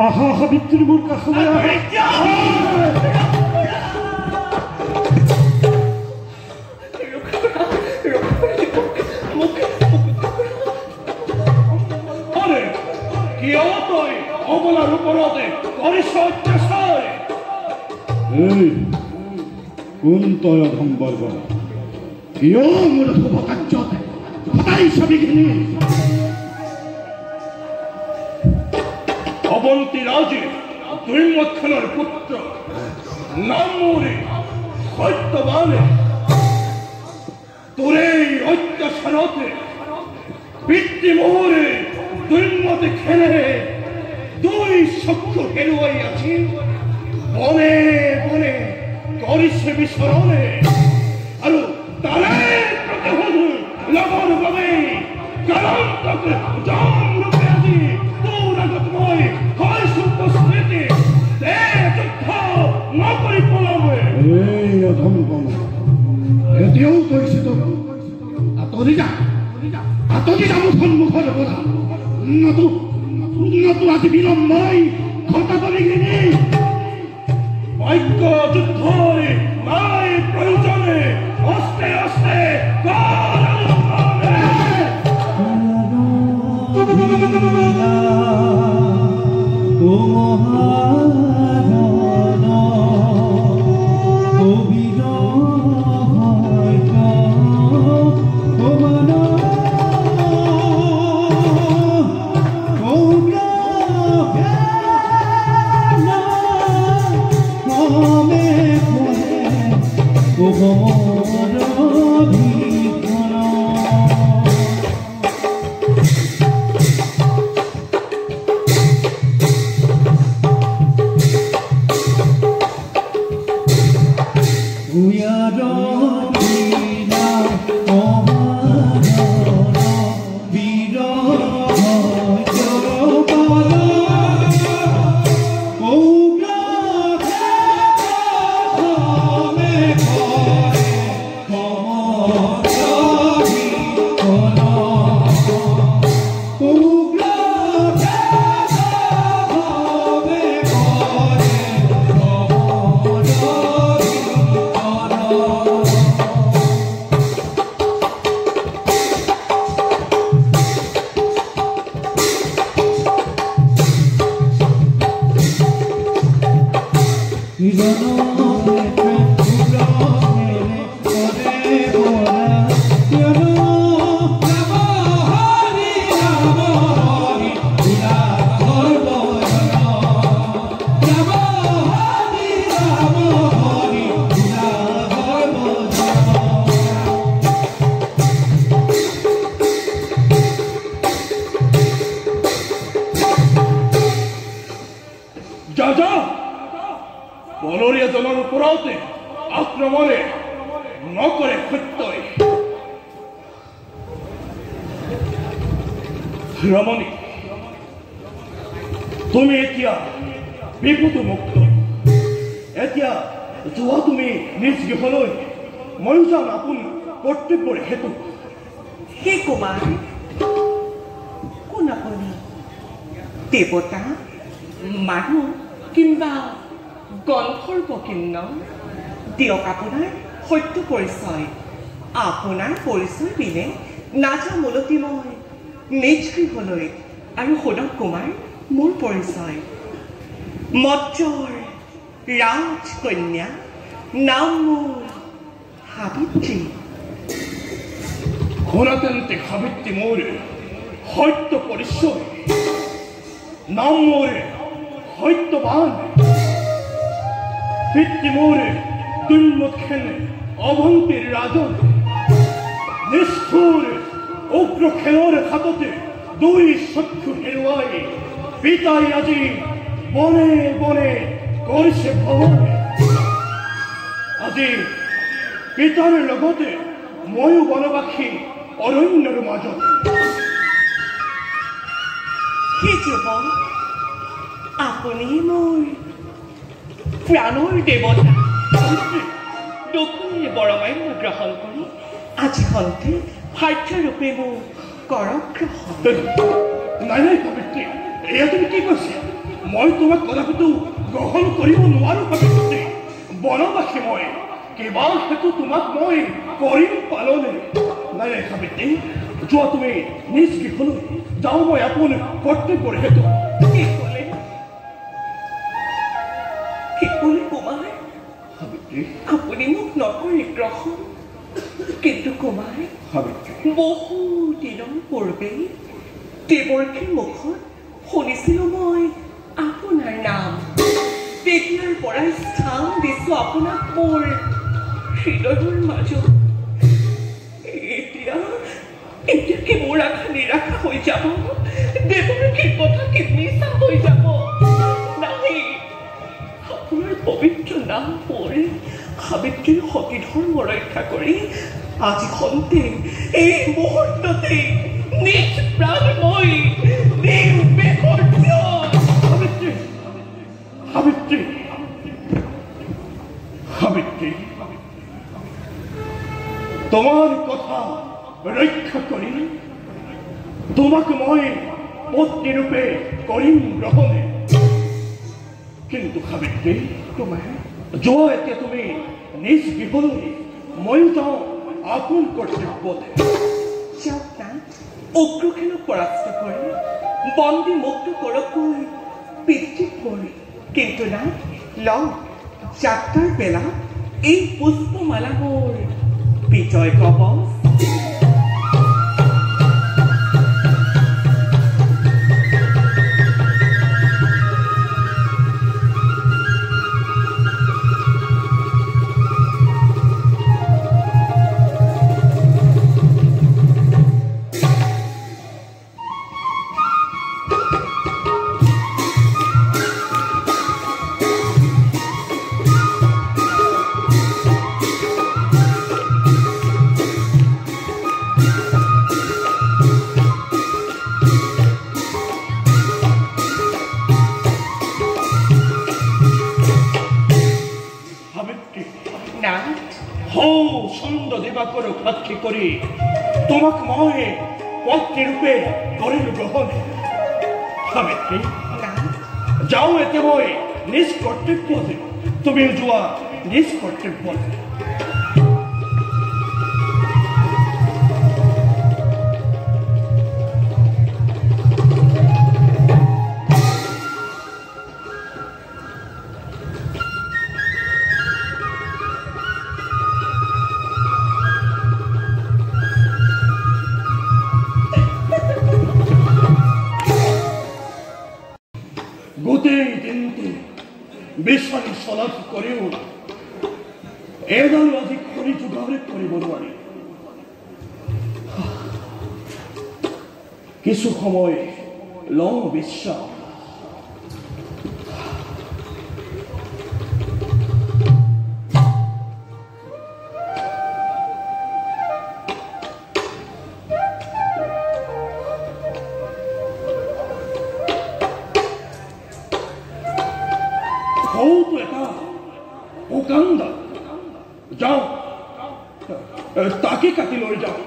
আহা সাবিত্ৰী মোৰ কাষলৈ কিয় তই অবলাৰ ওপৰতে কৰিছ অত্যাচাৰ কোন তই অধম বৰ্বৰ কিয় মোৰ শুভ কাৰ্যত সদায় ছবিখিনি অবন্তী ৰাজে দুৰ্মক্ষণৰ পুত্ৰ নাম মোৰে সত্যবানে তোৰে অত্যাচাৰতে পিতৃ মোৰে দুৰ্মতে খেলে দুই চক্ষু হেৰুৱাই আছিল বনে বনে কৰিছে বিচৰণে আৰু তাৰে প্ৰতিশোধ ল'বৰ বাবে কালান্তক জাম ৰূপে আজি তোৰ আগত মই হৈছো উপস্থিতি দে যুদ্ধ নকৰি পলাবে এই অধম কম এতিয়াও কৈছে তোক আঁতৰি যা মোৰ সন্মুখৰ পৰা নতো আজি বিলম্বই ঘটা কৰিখিনি ঐক্য যুদ্ধৰ নাই প্ৰয়োজনে অস্তে অস্তে আক্ৰমণে নকৰে সত্যই ৰমণী তুমি এতিয়া বিপদমুক্ত এতিয়া যোৱা তুমি নিজ গৃহলৈ ময়ো যাম আপোন কৰ্তব্যৰ হেতু হে কুমাৰ কোন আপুনি দেৱতা মানুহ কিংবা গন্ধৰ্ব কিন্ন দিয়ক আপোনাৰ সত্য পৰিচয় আপোনাৰ পৰিচয় বিনে নাযাওঁ মূলতি মই নিজ গৃহলৈ আৰু শুনক কুমাৰ মোৰ পৰিচয় মজ্জৰ ৰাজকন্যা নাম মোৰ সাবিত্ৰী ঘোৰাতেন্তে সাবিত্ৰী মোৰ সত্য পৰিচয় নাম মোৰ সত্যবান পিতৃ মোৰ দুৰ্মুখেন অৱন্তীৰ ৰাজন নিষ্ঠুৰ উগ্ৰখেনৰ হাততে দুই চক্ষু হেৰুৱাই পিতাই আজি বনে বনে কৰিছে ভ্ৰমণ আজি পিতাৰ লগতে ময়ো বনবাসী অৰণ্যৰ মাজত হে যুৱক আপুনি মোৰ প্ৰাণৰ দেৱতা দক্ষিণে বৰমান্য গ্ৰহণ কৰি আজি সন্তে ভাৰ্যৰূপে মোৰ কৰক গ্ৰহণ নাই নাই সাবিত্ৰী এয়া তুমি কি কৈছা মই তোমাক কদাপিতো গ্ৰহণ কৰিব নোৱাৰো সাবিত্ৰী বনবাসী মই কিবা হেতু তোমাক মই কৰিম পালনে নাই নাই সাবিত্ৰী যোৱা তুমি নিজ গৃহলৈ যাওঁ মই আপোন কৰ্তব্যৰ হেতু কি ক'লে কুমাৰ সাবিত্ৰী আপুনি মোক নকৰে গ্ৰহণ কিন্তু কুমাৰ বহু দিনৰ পূৰ্বে দেৱৰ্ষীৰ মুখত শুনিছিলো মই আপোনাৰ নাম তেতিয়াৰ পৰাই স্থান দিছো আপোনাক মোৰ হৃদয়ৰ মাজত এতিয়া কি মোৰ আশা নিৰাশা হৈ যাব দেৱৰ্ষীৰ কথা কি মিছা হৈ যাব নাই আপোনাৰ পবিত্ৰ নাম পৰি সাবিত্ৰীৰ সতী ধৰ্ম ৰক্ষা কৰি আজি সন্তে এই মুহূৰ্ততে নিজ প্ৰাণ মই দিম বিসৰ্জন সাবিত্ৰী সাবিত্ৰী সাবিত্ৰী তোমাৰ কথা ৰক্ষা কৰি তোমাক মই পত্নী ৰূপে কৰিম গ্ৰহণে কিন্তু সাবিত্ৰী কুমাৰ যোৱা এতিয়া তুমি নিজ গৃহলৈ ময়ো যাওঁ আপোন কৰ্তব্যতে যাওক না উগ্ৰখেনক পৰাস্ত কৰি বন্দী মুক্ত কৰকৈ পিতৃক কৰি কিন্তু না লওঁ যাত্ৰাৰ বেলা এই পুষ্পমালা মোৰ বিজয় কবচ সাক্ষী কৰি তোমাক মই পত্নী ৰূপে কৰিলো গ্ৰহণ সাবিত্ৰী যাওঁ এতিয়া মই নিজ কৰ্তব্যতে তুমিও যোৱা নিজ কৰ্তব্যতে গোটেই দিনটি বিচাৰি চলাচ কৰিও এডাল আজি খৰি যোগাৰে কৰিব নোৱাৰি কিছু সময় লওঁ বিশ্বাস যাও তাকে কাটি লৈ যাও।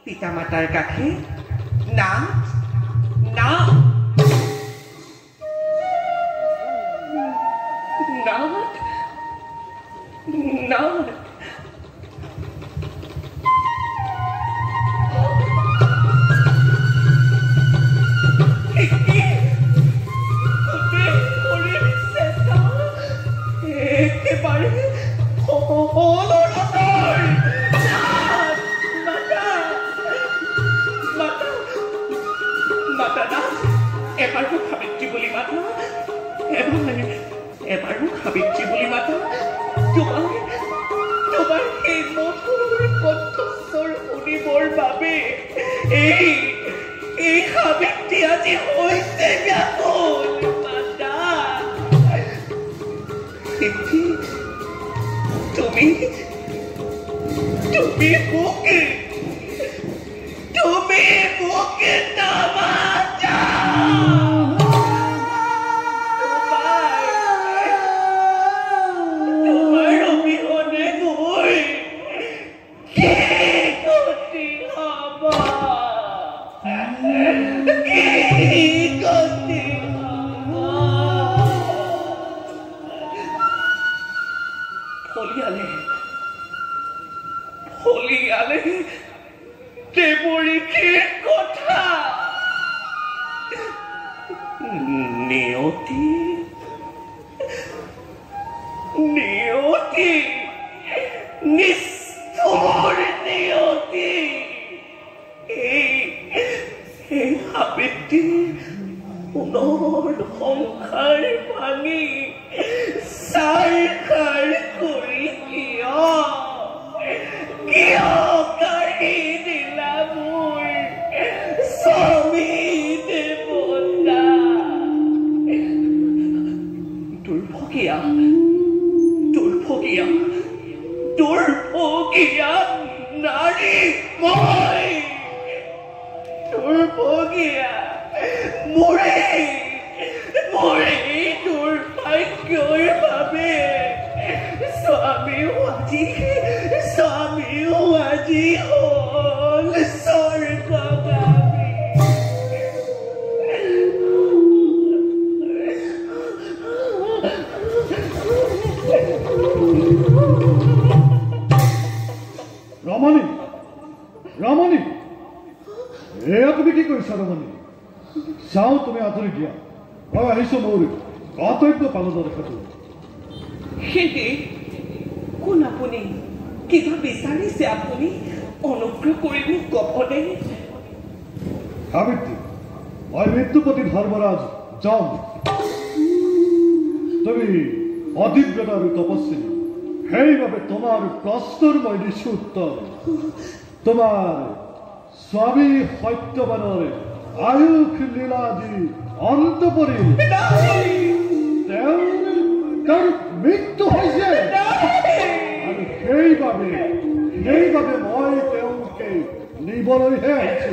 পিতামাতাৰ কাষে নাথ নাথ নাথ নাথ একেবাৰে এবাৰো সাবিত্ৰী বুলি মাতা, এবাৰো সাবিত্ৰী বুলি মাতা। তোমাৰ সেই মধুৰ কণ্ঠস্বৰ শুনিবৰ বাবে এই সাবিত্ৰী আজি হৈছে ব্যাকুল মাতা। তুমি মোকে নামাতা। Ramani, এয়া তুমি কি কৰিছা ৰমণী? চাওঁ তুমি আঁতৰি দিয়া। মই আহিছোঁ মোৰ কৰ্তব্য পালনৰ ক্ষেত্ৰত। সেইদে কোন আপুনি কিবা বিচাৰিছে আপুনি অনুগ্ৰহ কৰি মোক ক'বনে সাবিত্ৰী মই মৃত্যুপতি ধৰ্মৰাজ যাম তুমি অধিকতা আৰু তপস্বী সেইবাবে তোমাৰ প্ৰশ্নৰ মই দিছো উত্তৰ তোমাৰ স্বামী সত্যবানৰ আয়ুষ লীলাদি অন্ত পৰিল তেওঁৰ মৃত্যু হৈছে আৰু সেইবাবে মই তেওঁকে নিবলৈহে আহিছো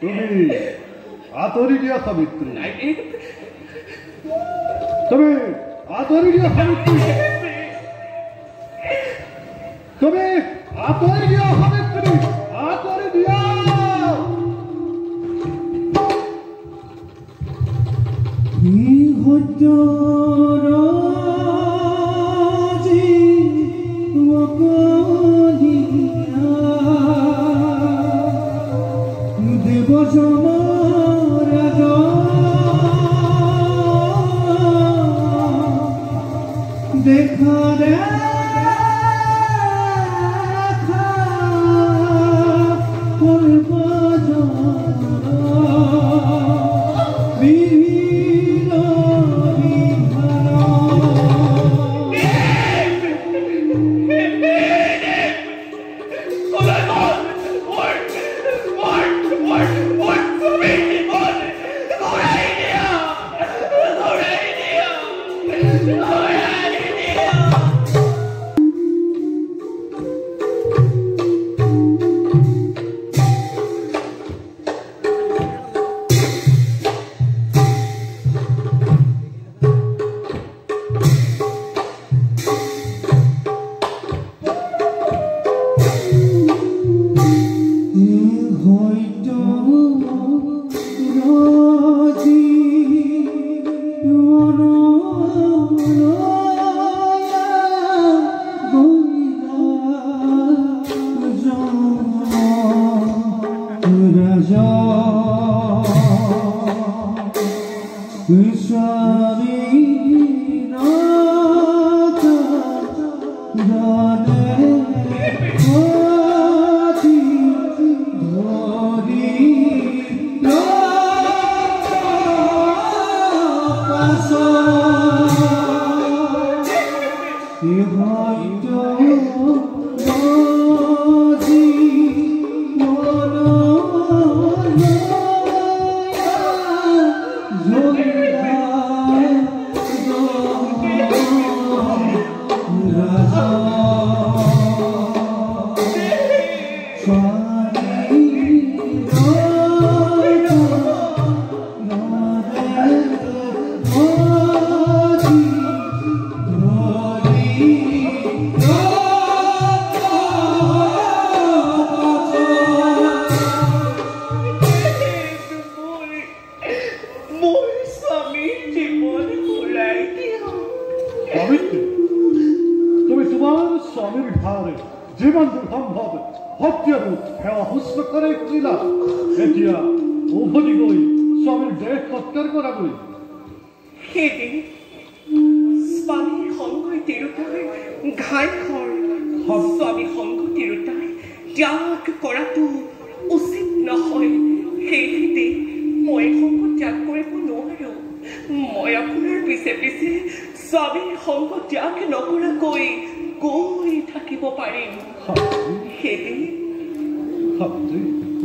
তুমি আঁতৰি দিয়া সাবিত্ৰী তুমি আঁতৰি দিয়া সাবিত্ৰী তুমি আঁতৰি দিয়া সাবিত্ৰী আঁতৰি দিয়া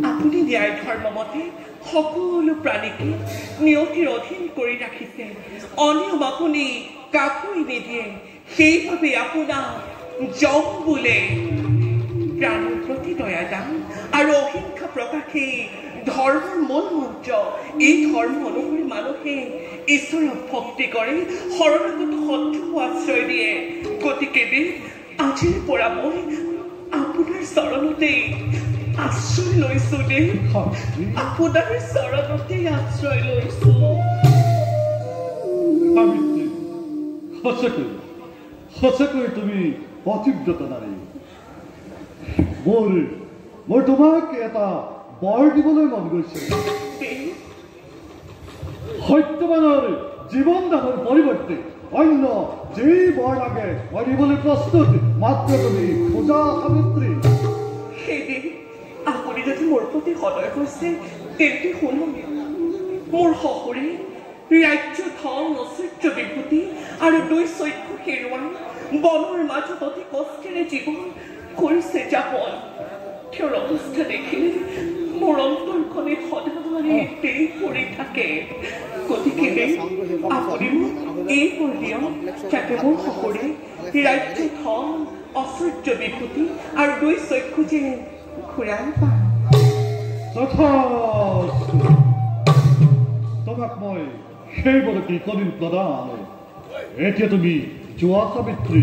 আপুনি ন্যায় ধৰ্মমতে সকলো প্ৰাণীকে নিয়তিৰ অধীন কৰি ৰাখিছে অনিয়ম আপুনি কাকোই নিদিয়ে সেইবাবে আপোনাক যম বোলে প্ৰাণীৰ প্ৰতি দয়া দান আৰু অহিংসা প্ৰকাশে ধৰ্মৰ মূল মন্ত্ৰ এই ধৰ্ম অনুসৰি মানুহে ঈশ্বৰক ভক্তি কৰে শৰণাগত শত্ৰুক আশ্ৰয় দিয়ে গতিকে আজিৰ পৰা মই আপোনাৰ চৰণতে আশ্ৰয় লৈছো দেই আপোনাৰ চৰণতে আশ্ৰয় লৈছো সঁচাকৈ তুমি পতিব্ৰত নাৰী মোৰ তোমাক এটা বৰ দিবলৈ মন গৈছে সত্যবানৰ জীৱন দানৰ পৰিৱৰ্তে অন্য যেই বৰ লাগে মই দিবলৈ প্ৰস্তুত মাত্ৰ তুমি পূজা সাবিত্ৰী সেইদিন আপুনি যদি মোৰ প্ৰতি সদয় হৈছে তেন্তে শুনক মোৰ শহুৰে ৰাজ্য ধন ঐশ্বৰ্য বিভূতি আৰু দুই চক্ষু হেৰুৱাই বনৰ মাজত অতি কষ্টেৰে জীৱন কৰিছে যাপন তেওঁৰ অৱস্থা দেখিলে মোৰ অন্তৰখনে সদায় দেই পৰি থাকে গতিকে আপুনি মোক এই বৰ দিয়ক যাতে মোৰ শহুৰে ৰাজ্য ধন ঐশ্বৰ্য বিভূতি আৰু দুই চক্ষু যে ঘূৰাই পায় তথাস্তু তোমাক মই সেইবোৰ কি কৰিম প্ৰদান এতিয়া তুমি যোৱা সাবিত্ৰী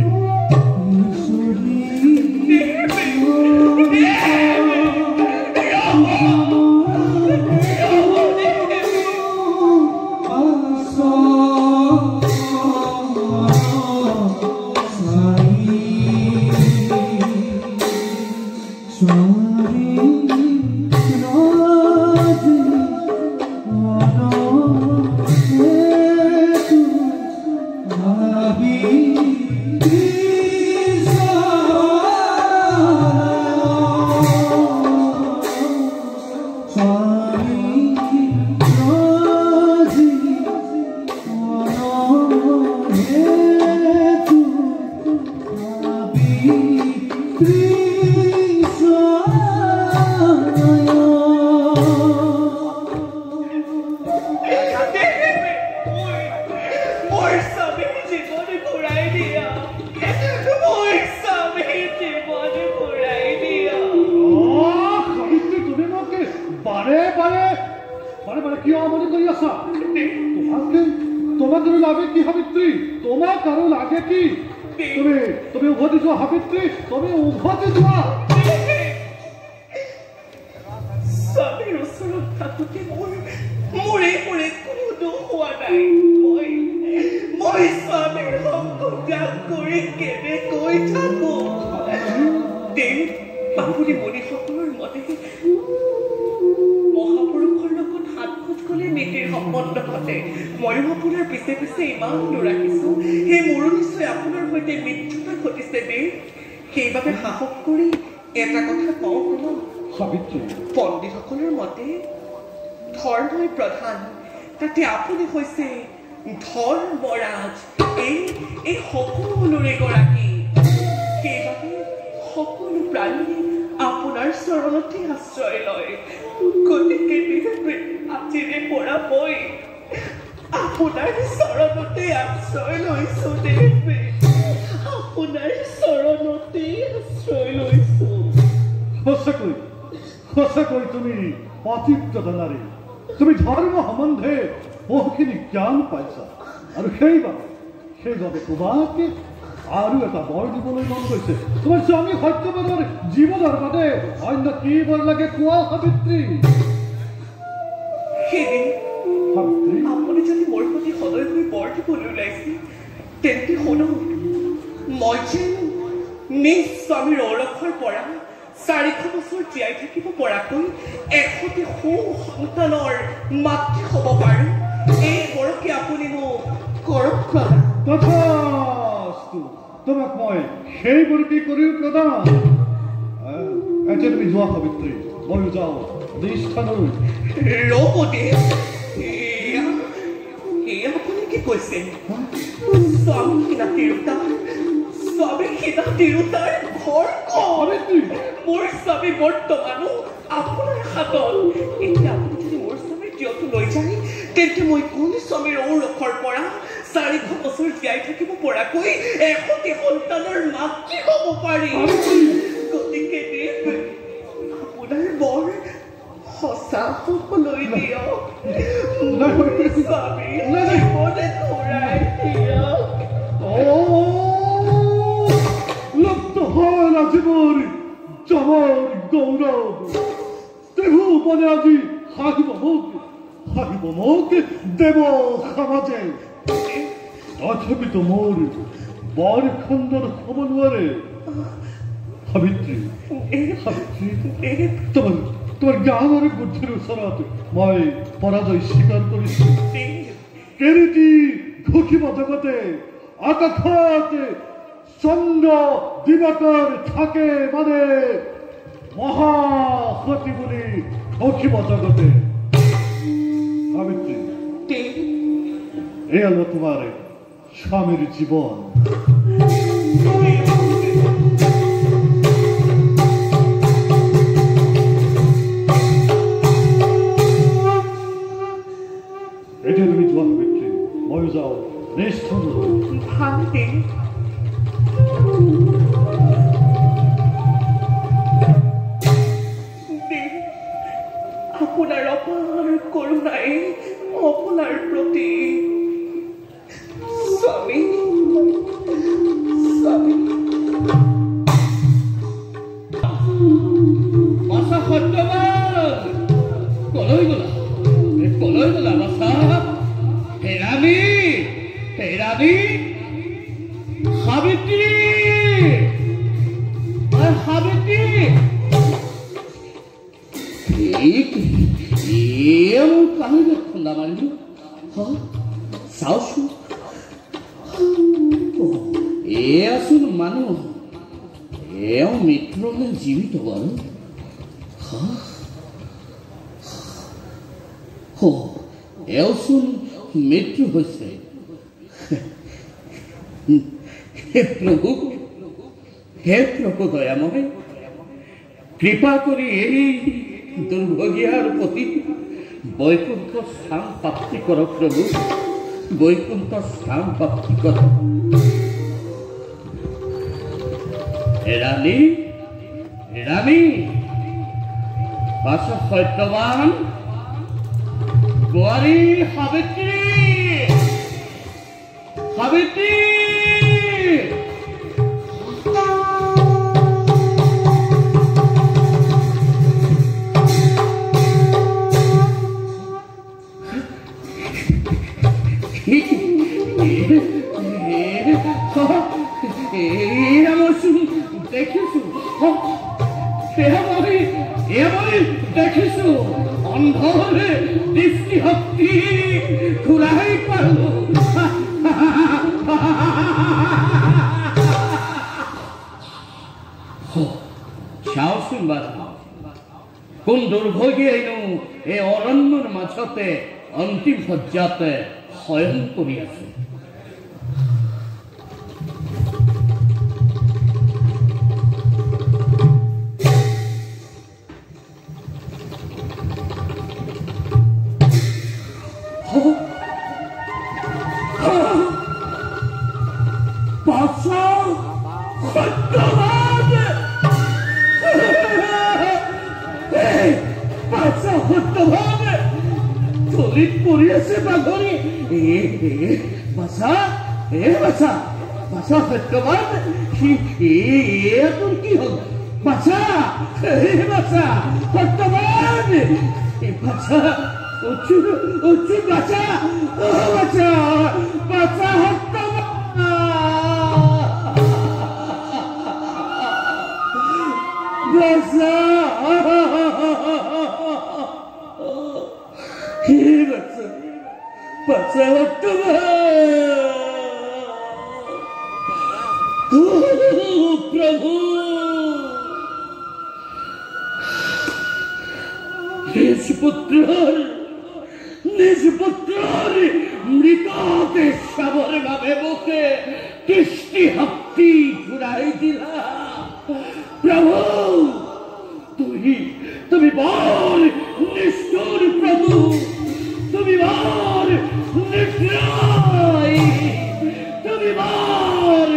পণ্ডিতসকলৰ মতে ধৰ্মই প্ৰধান তাতে আপুনি হৈছে ধৰ্মৰাজ এই সকলোৰে গৰাকী সেইবাবে সকলো প্ৰাণী আপোনাৰ চৰণতে আশ্ৰয় লয় গতিকে আজিৰে পৰা মই আপোনাৰ চৰণতে আশ্ৰয় লৈছো দেৱে আপোনাৰ চৰণতে আশ্ৰয় লৈছো সঁচাকৈ তুমি পতিত নাৰী তুমি ধৰ্ম সম্বন্ধে বহুখিনি জ্ঞান পাইছা আৰু সেইবাবে তোমাকে আৰু এটা বৰ দিবলৈ মন গৈছে তোমাৰ স্বামী সত্যবানৰ জীৱনৰ বাবে অন্য কি বৰ লাগে কোৱা সাবিত্ৰী আপুনি যদি মোৰ প্ৰতি সদয় হৈ বৰ দিবলৈ ওলাইছে তেন্তে শুনক মই যেন নিজ স্বামীৰ ঔৰসৰ পৰা 400 বছৰ জীয়াই থাকিব পৰাকৈ 100টি সন্তানৰ মাতৃ হ'ব পাৰো এই বৰকে আপুনি মোক কৰক প্ৰদান তথাস্তু তোমাক মই সেই বৰকে কৰিও প্ৰদান এতিয়া তুমি যোৱা সাবিত্ৰী ময়ো যাওঁ নিষ্ঠানলৈ ৰ'ব দেৱ আপুনি কি কৈছে স্বামীহীনা তিৰোতাৰ ঘৰ মোৰ স্বামী বৰ্তমানো আপোনাৰ হাতত এতিয়া আপুনি যদি মোৰ স্বামীৰ জীয়টো লৈ যায় তেন্তে মই কোন স্বামীৰ ঔৰসৰ পৰা 400 বছৰ জীয়াই থাকিব পৰাকৈ 100টি সন্তানৰ মাতৃ হ'ব পাৰি গতিকে আপোনাৰ বৰ সঁচা হ'বলৈ দিয়ক স্বামী জীৱনে ঘূৰাই দিয়ক জীৱন জমৰ গৌৰৱ ত্ৰিভুৱনে আজি হাঁহিব মোক দেৱ সমাজে তথাপিতো মোৰ বৰ খণ্ডন হ'ব নোৱাৰে সাবিত্ৰী তোমাৰ জ্ঞান আৰু বুদ্ধিৰ ওচৰত মই পৰাজয় স্বীকাৰ কৰিছো কেনেটি ঘুকিব জগতে আকাশত চন্দ্ৰ দিবাকৰ থাকে মানে মহাসতী বুলি অখিব জগতে। সাবিত্ৰী, এয়া হলো তোমাৰ স্বামীৰ জীবন। এটা তুমি জোয়া সাবিত্ৰী, ময়ো যাও ৰেস্ট আপোনাৰ অপাৰ কৰুণাই আপনাৰ প্ৰতি স্বামী বাছা সত্যবান কলৈ গলা বাছা? হেৰাবি সাবিত্ৰী কাহিনী খুন্দা মাৰিলো চাওচোন। এয়াচোন মানুহ, এওঁ মৃত্যুৰে জীৱিত বাৰু। এওঁচোন মৃত্যু হৈছে। হে প্ৰভু দয়াময়, কৃপা কৰি এই দুৰ্ভগীয়াৰ প্ৰতি বৈকুণ্ঠ স্থান প্ৰাপ্তি কৰক প্ৰভু, বৈকুণ্ঠ স্থান প্ৰাপ্তি কৰক। ৰাণী বাছা সত্যবান, বোৱাৰী সাবিত্ৰী দেখিছো অন্ধৰে দৃষ্টিশক্তি ঘূৰাই পালো। চাওচোন বাৰু কোন দুৰ্ভগীয়েনো এই অৰণ্যৰ মাজতে অন্তিম শয্যাতে শয়ন কৰি আছে। সত্যবান তোর কি হল? বাছা সত্যবান, উচ্চু বাছা প্রভু নিজ পুত্রর মৃতকে সাবর ভাবে মুখে দৃষ্টি শক্তি ঘুরাই দিলা। প্রভু তুমি বল নিষ্ঠুর প্রভু, তুমি বল নিদ্রায়, তুমি বল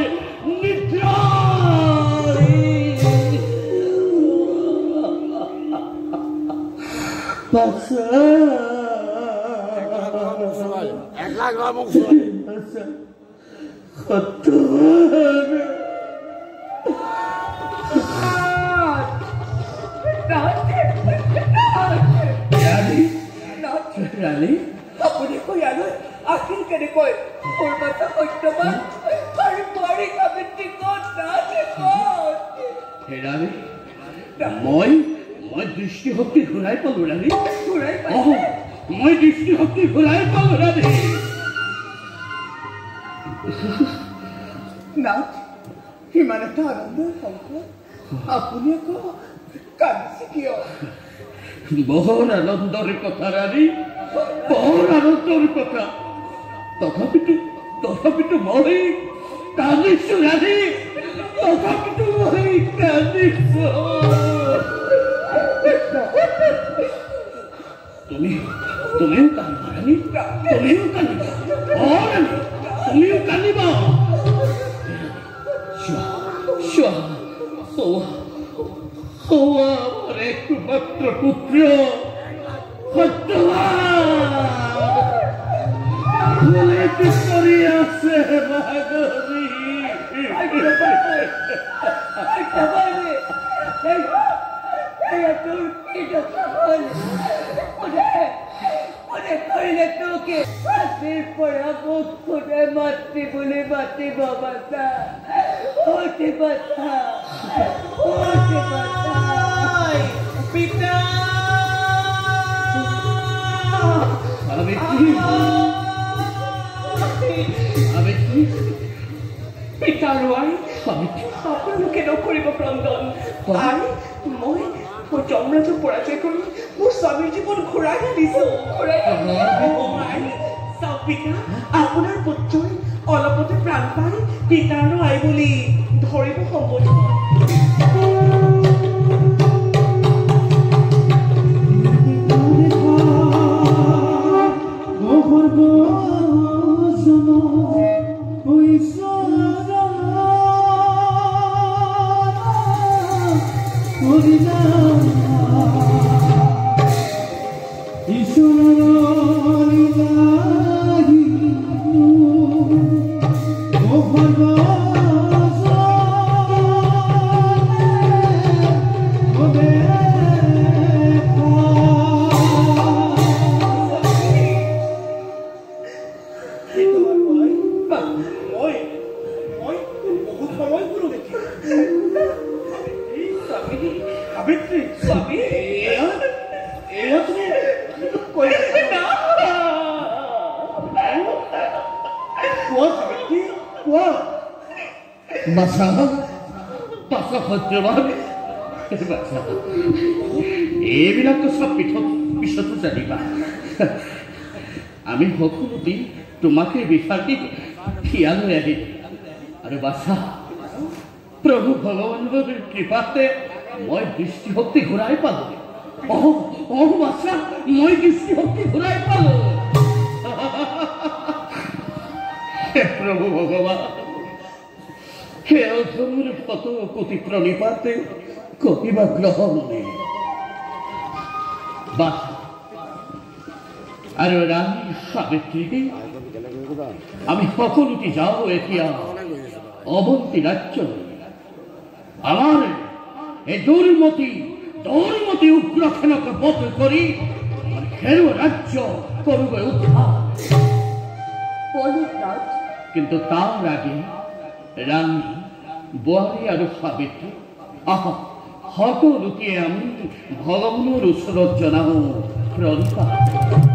নিদ্রায়। রানী আপনি কই আলো আখির করে কই ওর মাথা সত্যবান আর বাড়ি সাবিত্রী কোন না কোন। হে রানী, মই দৃষ্টিশক্তি ঘূৰাই পালো ৰাণী, মই দৃষ্টিশক্তি ঘূৰাই পালো ৰাণী। নাথ ইমান এটা আনন্দৰ সংকট আপুনি আকৌ কান্দিছে কিয় বহু আনন্দৰ কথা ৰাণী বহু আনন্দৰ কথা তথাপিতো মই কান্দিছো ৰাণী তথাপিতো মই কান্দিছো তুমিও কান্দিবা ৰাণী তুমিও কান্দিবা ৰাণী তুমিও কান্দিবা আমার একমাত্র পুত্র আছে তোকে মাতৃ বলে মাতৃ বাবাটা হতে পারতা পিতা পিতা ৰোৱাই আপোনালোকে নকৰিব ক্ৰন্দন আৰু মই যমৰাজক পৰাজয় কৰি মোৰ স্বামীৰ জীৱন ঘূৰাই আনিছো চাওক পিতা আপোনাৰ পুত্ৰই অলপতে প্ৰাণ পাই পিতাৰ আই বুলি ধৰিব সম্বোধন এইবিলাকতো সব পিছতো জানিবা আমি সকলো দিন তোমাকে বিচাৰি ইয়ালৈ আহিম আৰু বাছা প্ৰভু ভগৱানৰ কৃপাতে মই দৃষ্টিশক্তি ঘূৰাই পালো বাছা মই দৃষ্টিশক্তি ঘূৰাই পালো প্ৰভু ভগৱান হে অধমুৰ ফটো কোটি প্ৰণিপাতে কহিবা গ্ৰহণ বাছা আৰু ৰাণী সাবিত্ৰী আমি সকলোটি যাওঁ এতিয়া অৱন্তী ৰাজ্যলৈ আমাৰ এই দুৰ্মতি উগ্ৰসেনক বধ কৰি হেৰুৱা ৰাজ্য কৰোগৈ উদ্ধাৰ কিন্তু তাৰ আগে ৰাণী বোৱাৰী আৰু সাবিত্ৰী সকলোকে আমি ভগৱানৰ ওচৰত জনাওঁ প্ৰণিপাত